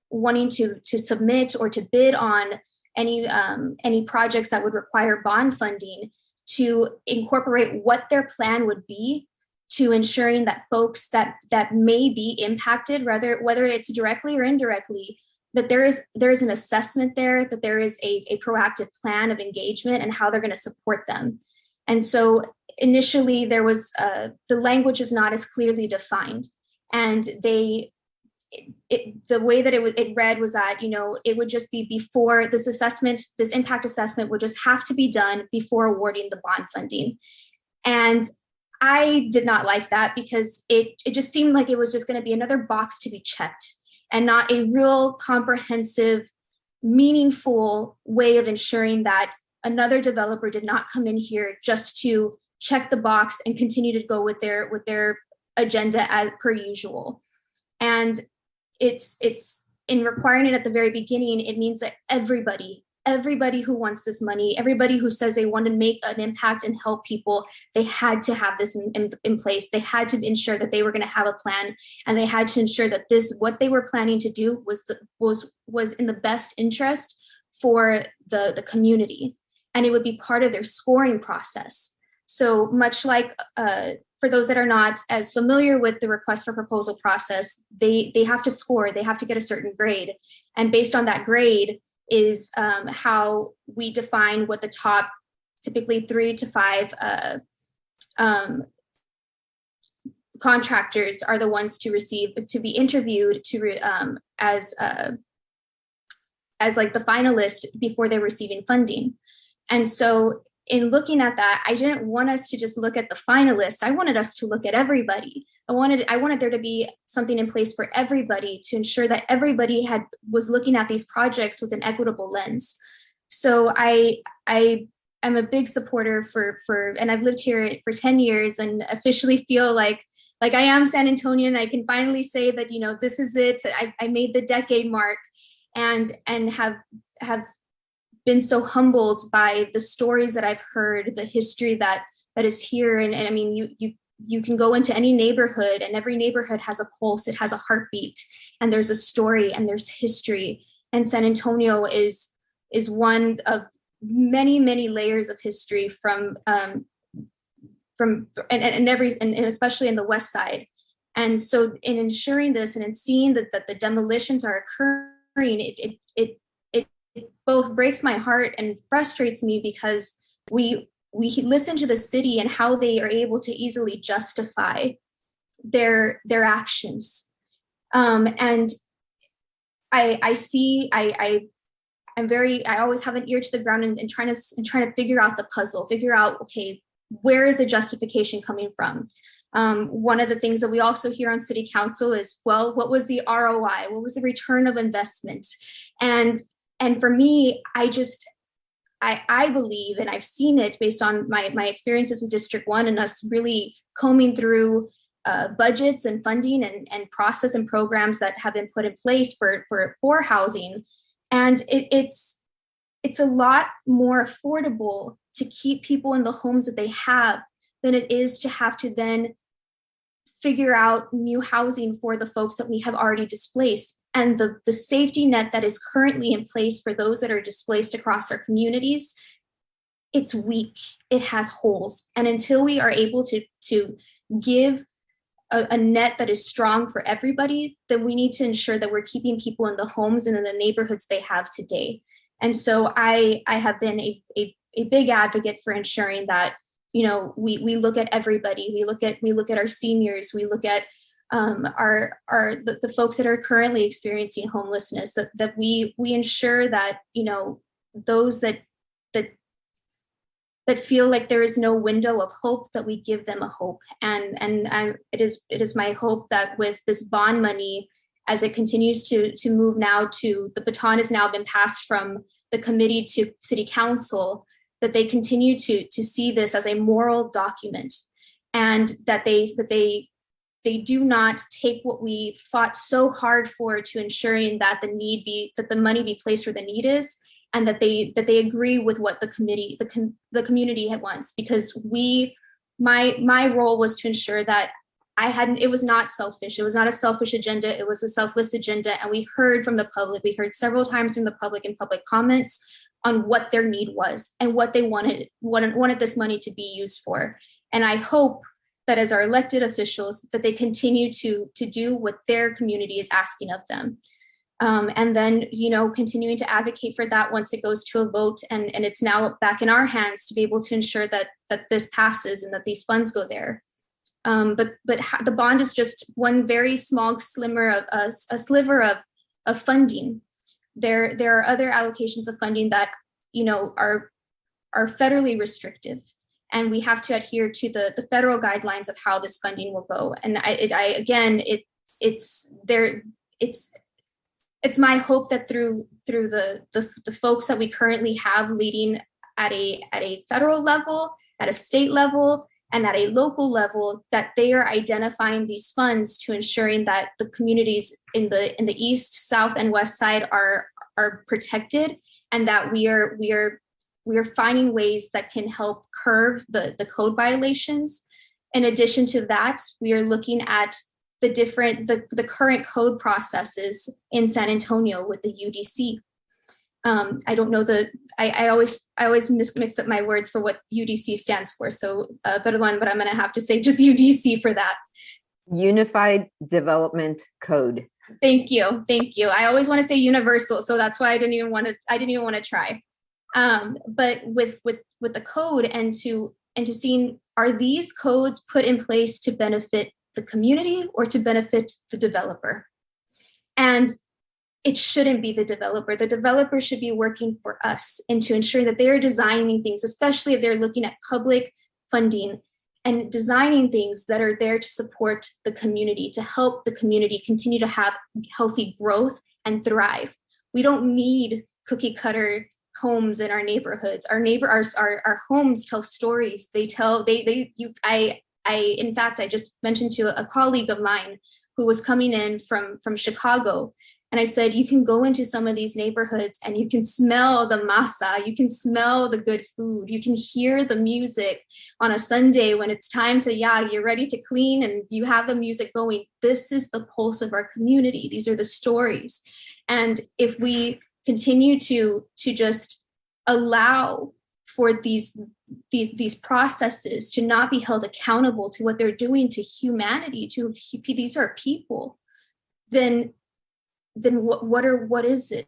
[SPEAKER 9] wanting to submit or to bid on any projects that would require bond funding, to incorporate what their plan would be to ensuring that folks that may be impacted, whether it's directly or indirectly, that there is an assessment there, that there is a proactive plan of engagement and how they're going to support them. And so initially there was the language is not as clearly defined, and the way that it read was that, it would just be before this impact assessment would just have to be done before awarding the bond funding. And I did not like that because it just seemed like it was just going to be another box to be checked and not a real comprehensive, meaningful way of ensuring that another developer did not come in here just to check the box and continue to go with their agenda as per usual. And it's in requiring it at the very beginning, it means that everybody who wants this money, everybody who says they want to make an impact and help people, they had to have this in place. They had to ensure that they were going to have a plan, and they had to ensure that what they were planning to do was in the best interest for the community, and it would be part of their scoring process. So much like for those that are not as familiar with the request for proposal process, they have to score, they have to get a certain grade. And based on that grade is how we define what the top, typically 3 to 5 contractors are the ones to be interviewed as like the finalist before they're receiving funding. And so in looking at that, I didn't want us to just look at the finalists. I wanted us to look at everybody. I wanted there to be something in place for everybody to ensure that everybody was looking at these projects with an equitable lens. So I am a big supporter for, and I've lived here for 10 years and officially feel like I am San Antonian. I can finally say that, this is it. I made the decade mark, and have been so humbled by the stories that I've heard, the history that is here. And I mean, you can go into any neighborhood, and every neighborhood has a pulse, it has a heartbeat, and there's a story and there's history. And San Antonio is one of many, many layers of history and especially in the West Side. And so in ensuring this and in seeing that the demolitions are occurring, it both breaks my heart and frustrates me, because we listen to the city and how they are able to easily justify their actions. And I always have an ear to the ground and trying to figure out the puzzle, figure out, okay, where is the justification coming from? One of the things that we also hear on city council is, well, what was the ROI? What was the return of investment? And for me, I believe, and I've seen it based on my experiences with District 1 and us really combing through budgets and funding and process and programs that have been put in place for housing. And it's a lot more affordable to keep people in the homes that they have than it is to have to then figure out new housing for the folks that we have already displaced. And the safety net that is currently in place for those that are displaced across our communities, it's weak, it has holes. And until we are able to give a net that is strong for everybody, then we need to ensure that we're keeping people in the homes and in the neighborhoods they have today. And so I have been a big advocate for ensuring that, we look at everybody, we look at our seniors, we look at the folks that are currently experiencing homelessness, that we ensure that, those that feel like there is no window of hope, that we give them a hope. And it is my hope that with this bond money, as it continues to move now to, the baton has now been passed from the committee to city council, that they continue to see this as a moral document, and that they do not take what we fought so hard for, to ensuring that the money be placed where the need is, and that they agree with what the community wants. Because my role was to ensure that it was not selfish. It was not a selfish agenda. It was a selfless agenda. And we heard from the public. We heard several times from the public in public comments on what their need was and what they wanted this money to be used for. And I hope that as our elected officials, that they continue to do what their community is asking of them. And then, continuing to advocate for that once it goes to a vote, and it's now back in our hands to be able to ensure that this passes and that these funds go there. But the bond is just one very small sliver of funding. There are other allocations of funding that, are federally restrictive. And we have to adhere to the federal guidelines of how this funding will go. And it's my hope that through the folks that we currently have leading at a federal level, at a state level, and at a local level, that they are identifying these funds to ensuring that the communities in the east, south, and west side are protected, and that we are finding ways that can help curb the code violations. In addition to that, we are looking at the current code processes in San Antonio with the UDC. I don't know I always mix up my words for what UDC stands for. So, perdón, but I'm going to have to say just UDC for that.
[SPEAKER 2] Unified Development Code.
[SPEAKER 9] Thank you. I always want to say universal, so that's why I didn't even want to try. But with the code and to seeing, are these codes put in place to benefit the community or to benefit the developer? And it shouldn't be the developer. The developer should be working for us and to ensure that they are designing things, especially if they're looking at public funding, and designing things that are there to support the community, to help the community continue to have healthy growth and thrive. We don't need cookie cutter homes in our neighborhoods. Our homes tell stories. In fact, I just mentioned to a colleague of mine who was coming in from Chicago, and I said, you can go into some of these neighborhoods and you can smell the masa, you can smell the good food, you can hear the music on a Sunday when it's time to, you're ready to clean and you have the music going. This is the pulse of our community. These are the stories. And if we continue to just allow for these processes to not be held accountable to what they're doing to humanity, these are people, then what is it?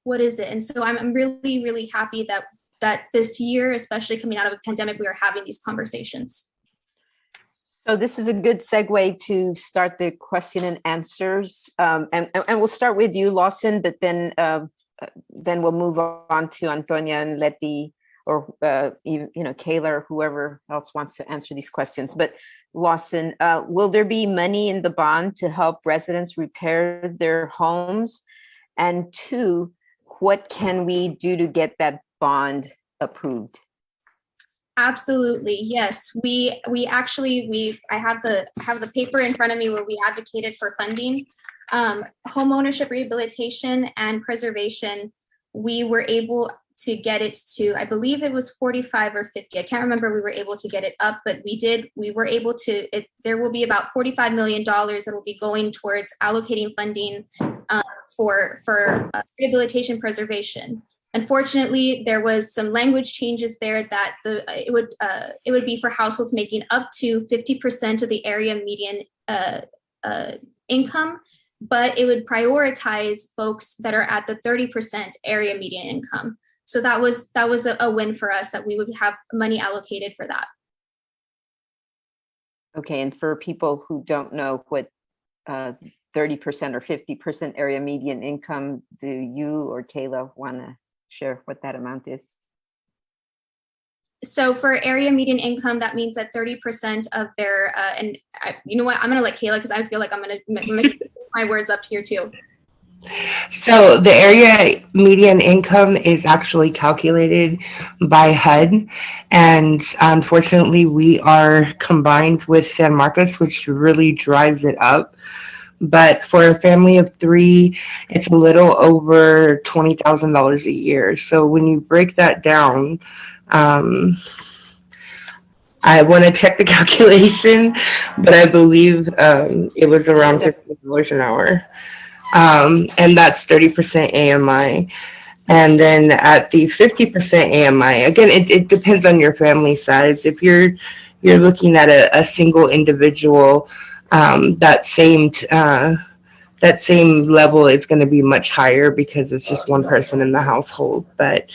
[SPEAKER 9] And so I'm really, really happy that this year, especially coming out of a pandemic, we are having these conversations.
[SPEAKER 2] So this is a good segue to start the question and answers. And we'll start with you, Lawson, but then we'll move on to Antonia and Leti, or Kayla, or whoever else wants to answer these questions. But Lawson, will there be money in the bond to help residents repair their homes? And 2, what can we do to get that bond approved?
[SPEAKER 9] Absolutely, yes. I have the paper in front of me where we advocated for funding. Home ownership rehabilitation and preservation, we were able to get it to, I believe it was 45 or 50. I can't remember. We were able to get it up, but we were able to, there will be about $45 million that will be going towards allocating funding for rehabilitation preservation. Unfortunately, there was some language changes there that it would be for households making up to 50% of the area median income, but it would prioritize folks that are at the 30% area median income. So that was a win for us, that we would have money allocated for that.
[SPEAKER 2] Okay, and for people who don't know what 30% or 50% area median income, do you or Kayla want to share what that amount is?
[SPEAKER 9] So for area median income, that means that 30% of their, you know what, I'm going to let Kayla, because I feel like I'm going to mix my words up here too.
[SPEAKER 4] So the area median income is actually calculated by HUD, and unfortunately we are combined with San Marcos, which really drives it up. But for a family of 3, it's a little over $20,000 a year. So when you break that down, I want to check the calculation, but I believe it was around $15 an hour. And that's 30% AMI. And then at the 50% AMI, again, it depends on your family size. If you're looking at a single individual, that same level is going to be much higher because it's just one person in the household. But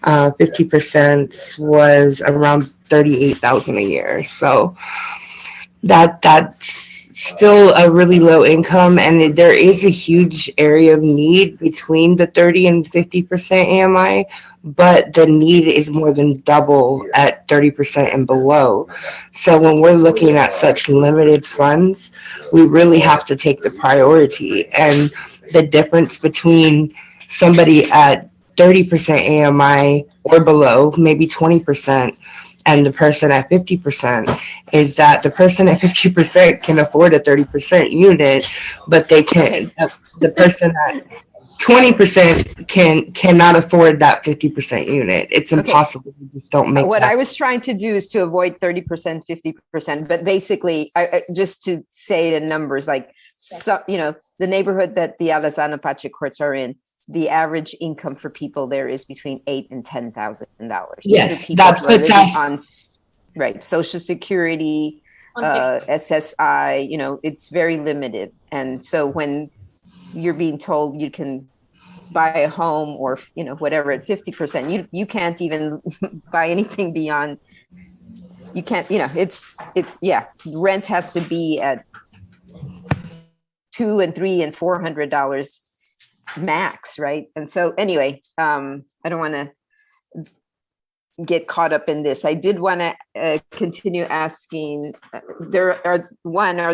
[SPEAKER 4] 50% was around $38,000 a year. So that's still a really low income, and there is a huge area of need between the 30 and 50% AMI, but the need is more than double at 30% and below. So when we're looking at such limited funds, we really have to take the priority, and the difference between somebody at 30% AMI or below, maybe 20%, and the person at 50%, is that the person at 50% can afford a 30% unit, but they can't. The person at 20% cannot afford that 50% unit. It's impossible. You just don't make
[SPEAKER 2] what
[SPEAKER 4] that.
[SPEAKER 2] I was trying to do is to avoid 30%, 50%, but basically, just to say the numbers, like, so, you know, the neighborhood that the Alazano Pache courts are in, the average income for people there is between $8,000 and $10,000.
[SPEAKER 4] Yes, that puts us
[SPEAKER 2] on, right, Social Security, SSI. You know, it's very limited, and so when you're being told you can buy a home or, you know, whatever at 50%, you can't even buy anything beyond. You can't, you know, yeah, rent has to be at $200 and $300 and $400 max, right? And so anyway, I don't want to get caught up in this. I did want to continue asking. Are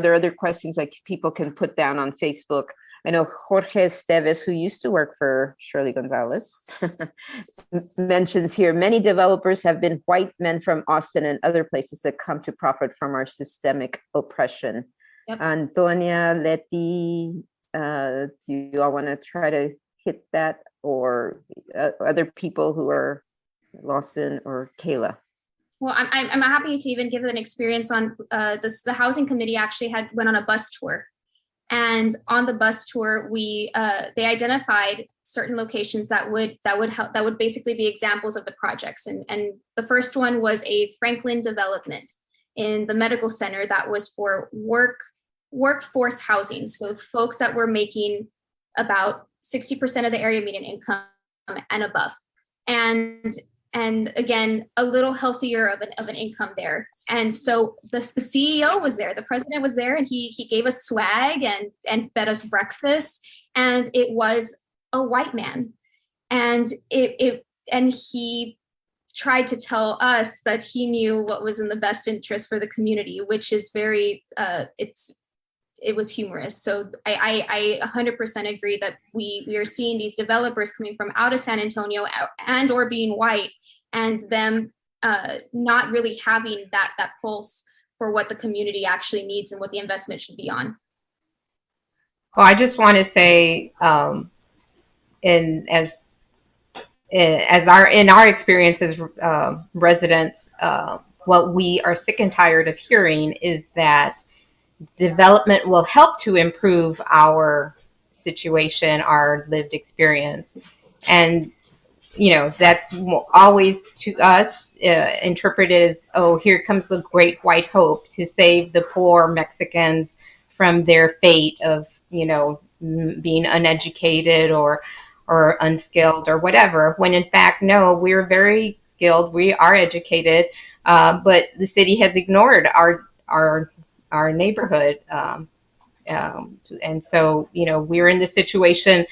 [SPEAKER 2] there other questions like people can put down on Facebook? I know Jorge Esteves, who used to work for Shirley Gonzalez, mentions here, many developers have been white men from Austin and other places that come to profit from our systemic oppression. Yep. Antonia, Leti, do you all want to try to hit that, or other people who are Lawson or Kayla?
[SPEAKER 9] Well, I'm happy to even give an experience on this. The housing committee actually went on a bus tour. And on the bus tour, they identified certain locations that would basically be examples of the projects. And the first one was a Franklin development in the medical center that was for workforce housing. So folks that were making about 60% of the area median income and above. And again, a little healthier of an income there. And so the CEO was there, the president was there, and he gave us swag and fed us breakfast. And it was a white man. And he tried to tell us that he knew what was in the best interest for the community, which is very, it was humorous. So I 100% agree that we are seeing these developers coming from out of San Antonio and or being white, and them not really having that pulse for what the community actually needs and what the investment should be on.
[SPEAKER 7] Well, I just want to say, in our experience as residents, what we are sick and tired of hearing is that development will help to improve our situation, our lived experience. And, you know, that's always to us interpreted as, oh, here comes the great white hope to save the poor Mexicans from their fate of, you know, being uneducated or unskilled or whatever, when in fact, no, we're very skilled, we are educated, but the city has ignored our neighborhood. And so, you know, we're in the situation,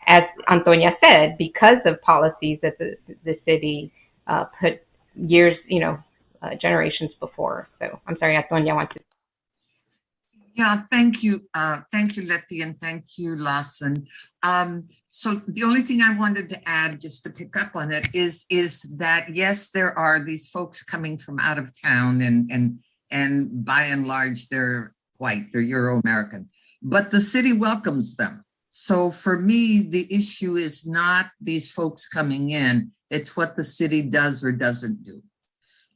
[SPEAKER 7] as Antonia said, because of policies that the city put years, you know, generations before. So I'm sorry, Antonia wants to.
[SPEAKER 8] Yeah, thank you. Thank you, Leti, and thank you, Lawson. So the only thing I wanted to add, just to pick up on it, is that, yes, there are these folks coming from out of town, and by and large, they're white, they're Euro-American, but the city welcomes them. So for me, the issue is not these folks coming in, it's what the city does or doesn't do,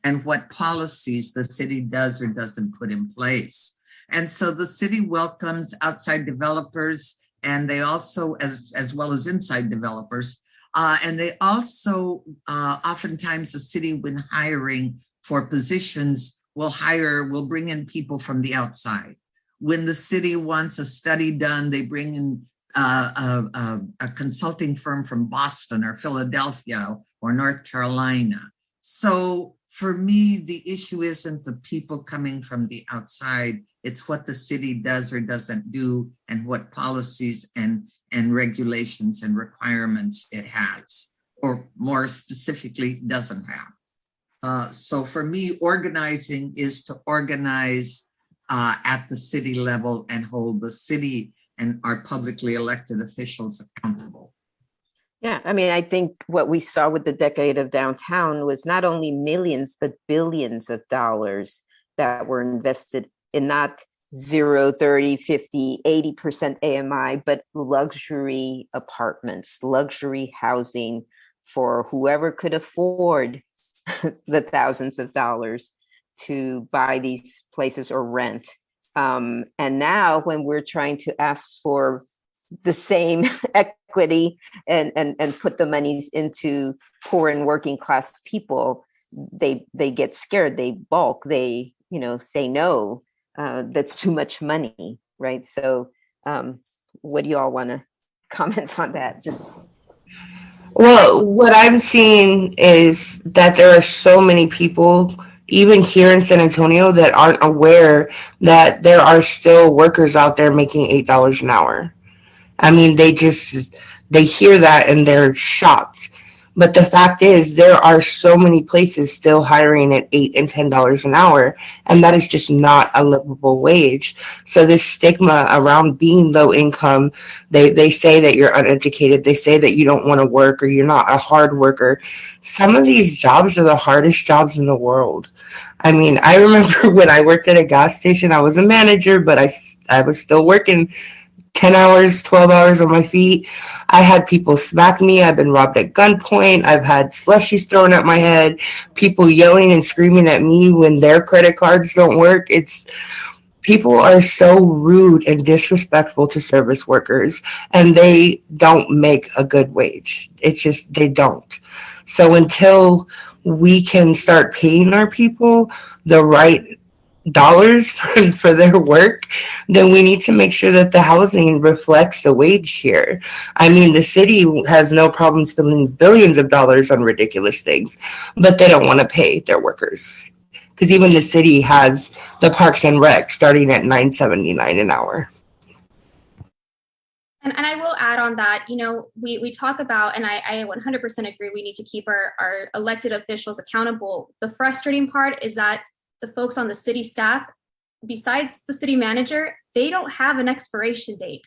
[SPEAKER 8] and what policies the city does or doesn't put in place. And so the city welcomes outside developers, and they also, as well as inside developers, and they also, oftentimes the city, when hiring for positions, will bring in people from the outside. When the city wants a study done, they bring in a consulting firm from Boston or Philadelphia or North Carolina. So for me, the issue isn't the people coming from the outside, it's what the city does or doesn't do, and what policies and regulations and requirements it has, or more specifically, doesn't have. So for me, organizing is to organize at the city level and hold the city and our publicly elected officials accountable.
[SPEAKER 2] Yeah, I mean, I think what we saw with the decade of downtown was not only millions, but billions of dollars that were invested in not 0, 30, 50, 80% AMI, but luxury apartments, luxury housing for whoever could afford the thousands of dollars to buy these places or rent. And now when we're trying to ask for the same equity and put the monies into poor and working class people, they get scared, they balk, they say no, that's too much money, right? So what do you all want to comment on that?
[SPEAKER 4] Well, what I'm seeing is that there are so many people, even here in San Antonio, that aren't aware that there are still workers out there making $8 an hour. I mean, they hear that and they're shocked. But the fact is, there are so many places still hiring at $8 and $10 an hour, and that is just not a livable wage. So this stigma around being low income, they say that you're uneducated, they say that you don't want to work or you're not a hard worker. Some of these jobs are the hardest jobs in the world. I mean, I remember when I worked at a gas station, I was a manager, but I was still working 10 hours, 12 hours on my feet. I had people smack me. I've been robbed at gunpoint. I've had slushies thrown at my head, people yelling and screaming at me when their credit cards don't work. People are so rude and disrespectful to service workers, and they don't make a good wage. It's just, they don't. So until we can start paying our people the right dollars for their work, then we need to make sure that the housing reflects the wage here. I mean, the city has no problem spending billions of dollars on ridiculous things, but they don't want to pay their workers. Because even the city has the Parks and Rec starting at $9.79 an hour.
[SPEAKER 9] And I will add on that, we talk about, and I 100% agree, we need to keep our elected officials accountable. The frustrating part is that the folks on the city staff, besides the city manager, they don't have an expiration date.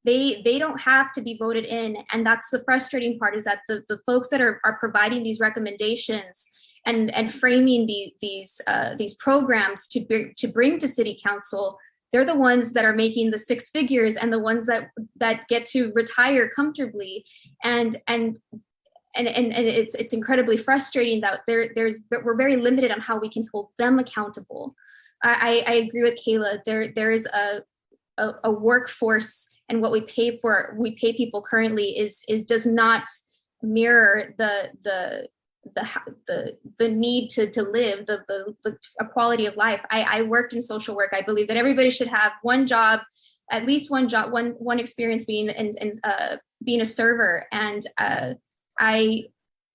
[SPEAKER 9] They don't have to be voted in. And that's the frustrating part, is that the folks that are providing these recommendations and framing these programs to bring to city council, they're the ones that are making the six figures and the ones that get to retire comfortably. And it's incredibly frustrating that we're very limited on how we can hold them accountable. I agree with Kayla. There is a workforce, and what we pay people currently does not mirror the need to live, the quality of life. I worked in social work. I believe that everybody should have one job, at least one job, one experience being being a server, and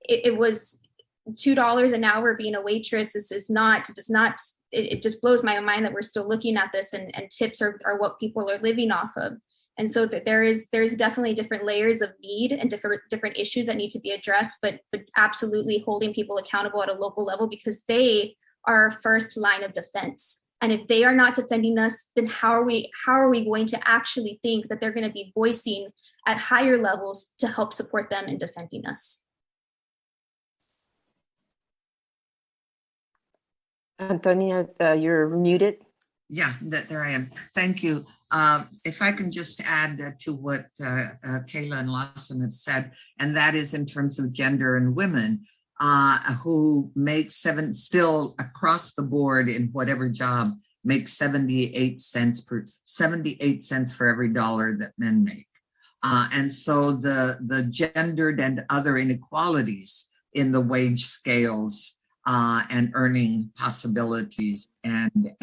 [SPEAKER 9] it was $2 an hour being a waitress. It just blows my mind that we're still looking at this, and tips are what people are living off of. And so that there's definitely different layers of need and different issues that need to be addressed, but absolutely holding people accountable at a local level, because they are our first line of defense. And if they are not defending us, then how are we going to actually think that they're going to be voicing at higher levels to help support them in defending us?
[SPEAKER 2] Antonia, you're muted.
[SPEAKER 8] Yeah, there I am. Thank you. If I can just add to what Kayla and Lawson have said, and that is in terms of gender and women who make still across the board in whatever job, make 78 cents for every dollar that men make. And so the gendered and other inequalities in the wage scales and earning possibilities and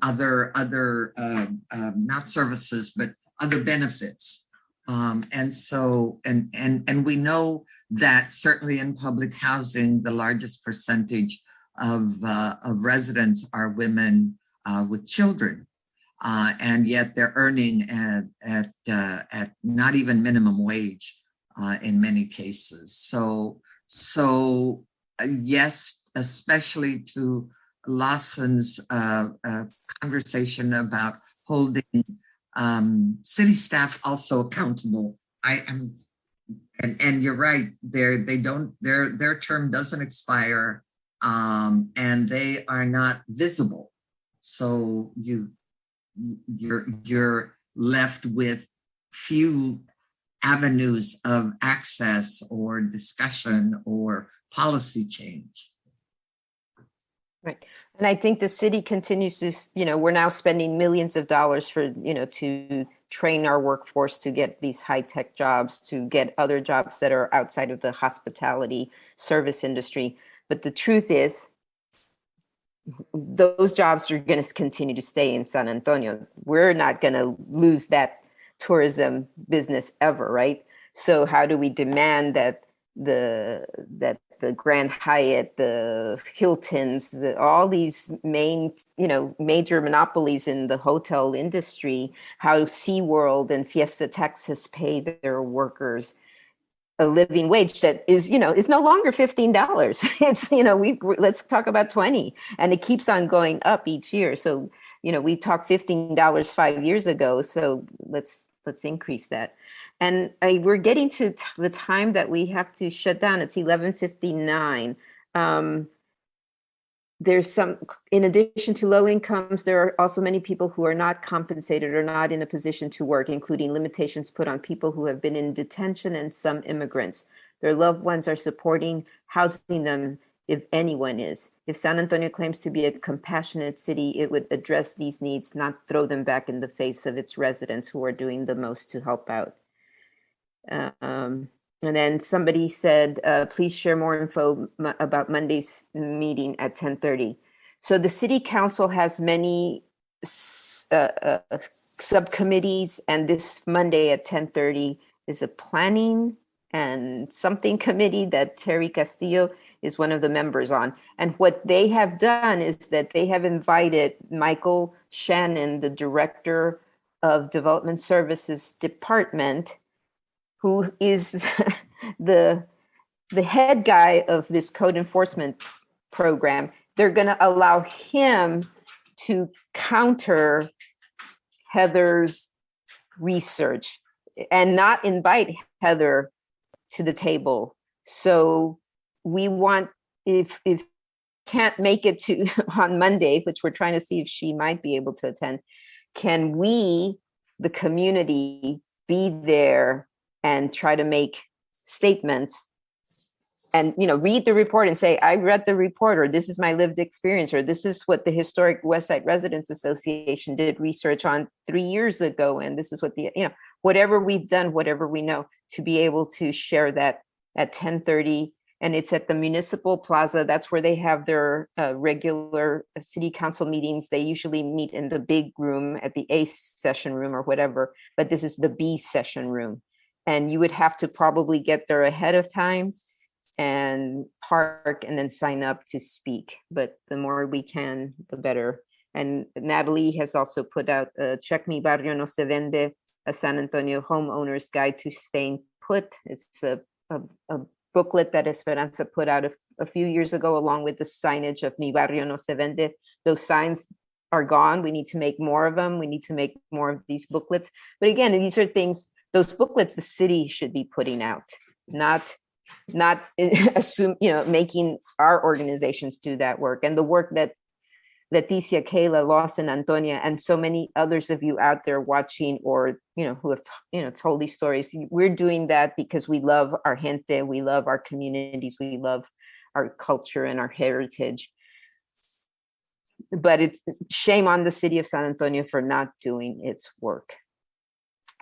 [SPEAKER 8] other not services, but other benefits. And so we know that certainly in public housing, the largest percentage of residents are women with children, and yet they're earning at not even minimum wage in many cases. So yes, especially to Lawson's conversation about holding city staff also accountable. And you're right. Their term doesn't expire, and they are not visible. So you're left with few avenues of access or discussion or policy change.
[SPEAKER 2] Right. And I think the city continues to, we're now spending millions of dollars for, to train our workforce to get these high-tech jobs, to get other jobs that are outside of the hospitality service industry. But the truth is, those jobs are going to continue to stay in San Antonio. We're not going to lose that tourism business ever, right? So how do we demand that the Grand Hyatt, the Hiltons, all these major monopolies in the hotel industry, how SeaWorld and Fiesta Texas pay their workers a living wage that is no longer $15. It's, let's talk about 20, and it keeps on going up each year. So, we talked $15 5 years ago. So let's increase that. And we're getting to the time that we have to shut down. It's 11:59. There's some, in addition to low incomes, there are also many people who are not compensated or not in a position to work, including limitations put on people who have been in detention and some immigrants. Their loved ones are supporting, housing them, if anyone is. If San Antonio claims to be a compassionate city, it would address these needs, not throw them back in the face of its residents who are doing the most to help out. And then somebody said, please share more info about Monday's meeting at 10:30. So the city council has many subcommittees, and this Monday at 10:30 is a planning and something committee that Terry Castillo is one of the members on. And what they have done is that they have invited Michael Shannon, the director of Development Services Department, who is the head guy of this code enforcement program. They're going to allow him to counter Heather's research and not invite Heather to the table. So we want, if can't make it to on Monday, which we're trying to see if she might be able to attend, can we, the community, be there and try to make statements and read the report and say, I read the report, or this is my lived experience, or this is what the Historic West Side Residents Association did research on 3 years ago, and this is what whatever we've done, whatever we know, to be able to share that at 10:30. And it's at the Municipal Plaza. That's where they have their regular city council meetings. They usually meet in the big room at the A session room or whatever, but this is the B session room. And you would have to probably get there ahead of time and park and then sign up to speak. But the more we can, the better. And Natalie has also put out Check Mi Barrio No Se Vende, a San Antonio homeowner's guide to staying put. It's a booklet that Esperanza put out a few years ago, along with the signage of Mi Barrio No Se Vende. Those signs are gone. We need to make more of them. We need to make more of these booklets. But again, these are things, those booklets the city should be putting out, not assume, making our organizations do that work. And the work that Leticia, Kayla, Lawson, Antonia, and so many others of you out there watching, or who have told these stories, we're doing that because we love our gente, we love our communities, we love our culture and our heritage. But it's shame on the city of San Antonio for not doing its work.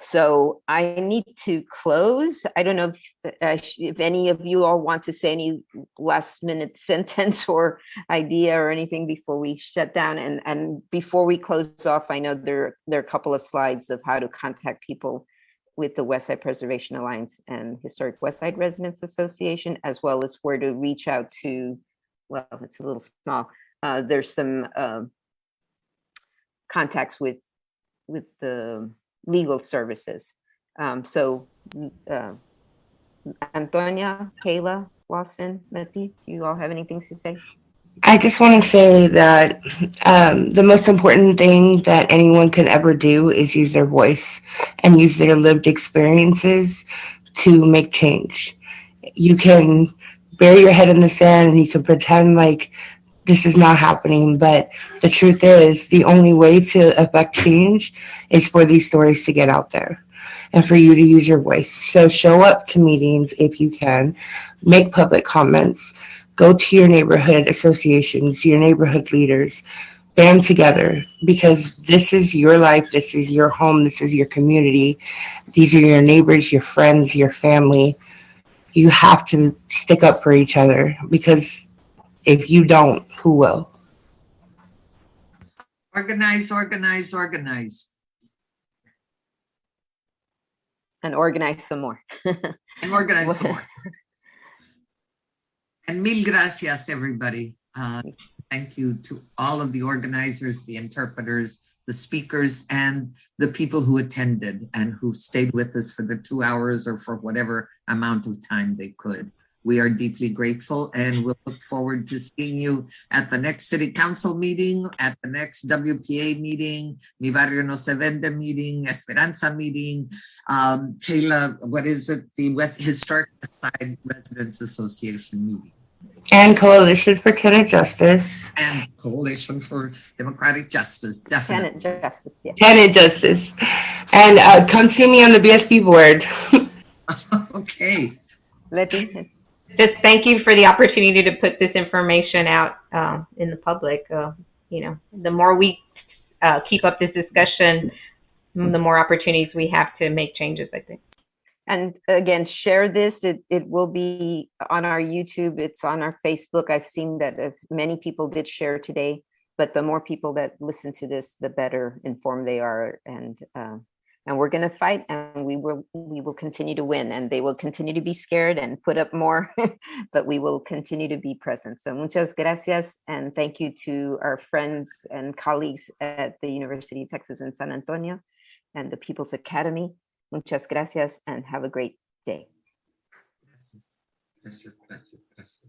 [SPEAKER 2] So I need to close. I don't know if any of you all want to say any last minute sentence or idea or anything before we shut down. And before we close off, I know there are a couple of slides of how to contact people with the West Side Preservation Alliance and Historic West Side Residents Association, as well as where to reach out to, well, it's a little small. There's some contacts with the legal services. So Antonia, Kayla, Lawson, Letty, do you all have anything to say?
[SPEAKER 4] I just want to say that the most important thing that anyone can ever do is use their voice and use their lived experiences to make change. You can bury your head in the sand and you can pretend like this is not happening, but the truth is the only way to affect change is for these stories to get out there and for you to use your voice. So show up to meetings if you can, make public comments, go to your neighborhood associations, your neighborhood leaders, band together, because this is your life, this is your home, this is your community, these are your neighbors, your friends, your family. You have to stick up for each other, because if you don't, who will?
[SPEAKER 8] Organize, organize, organize.
[SPEAKER 2] And organize some more.
[SPEAKER 8] And organize some more. And mil gracias, everybody. Thank you to all of the organizers, the interpreters, the speakers, and the people who attended and who stayed with us for the 2 hours or for whatever amount of time they could. We are deeply grateful, and we'll look forward to seeing you at the next City Council meeting, at the next WPA meeting, Mi Barrio No Se Vende meeting, Esperanza meeting. Kayla, what is it? The Historic Side Residents Association meeting.
[SPEAKER 4] And Coalition for Tenant Justice.
[SPEAKER 8] And Coalition for Democratic Justice, definitely.
[SPEAKER 2] Tenant Justice, yeah.
[SPEAKER 4] Tenant Justice. And come see me on the BSB board.
[SPEAKER 8] Okay.
[SPEAKER 2] Letty?
[SPEAKER 7] Just thank you for the opportunity to put this information out in the public. You know, the more we keep up this discussion, the more opportunities we have to make changes, I think.
[SPEAKER 2] And again, share this. It will be on our YouTube. It's on our Facebook. I've seen that many people did share today, but the more people that listen to this, the better informed they are. And we're going to fight, and we will continue to win, and they will continue to be scared and put up more, but we will continue to be present. So muchas gracias, and thank you to our friends and colleagues at the University of Texas in San Antonio and the People's Academy. Muchas gracias, and have a great day.
[SPEAKER 8] Gracias, gracias, gracias, gracias.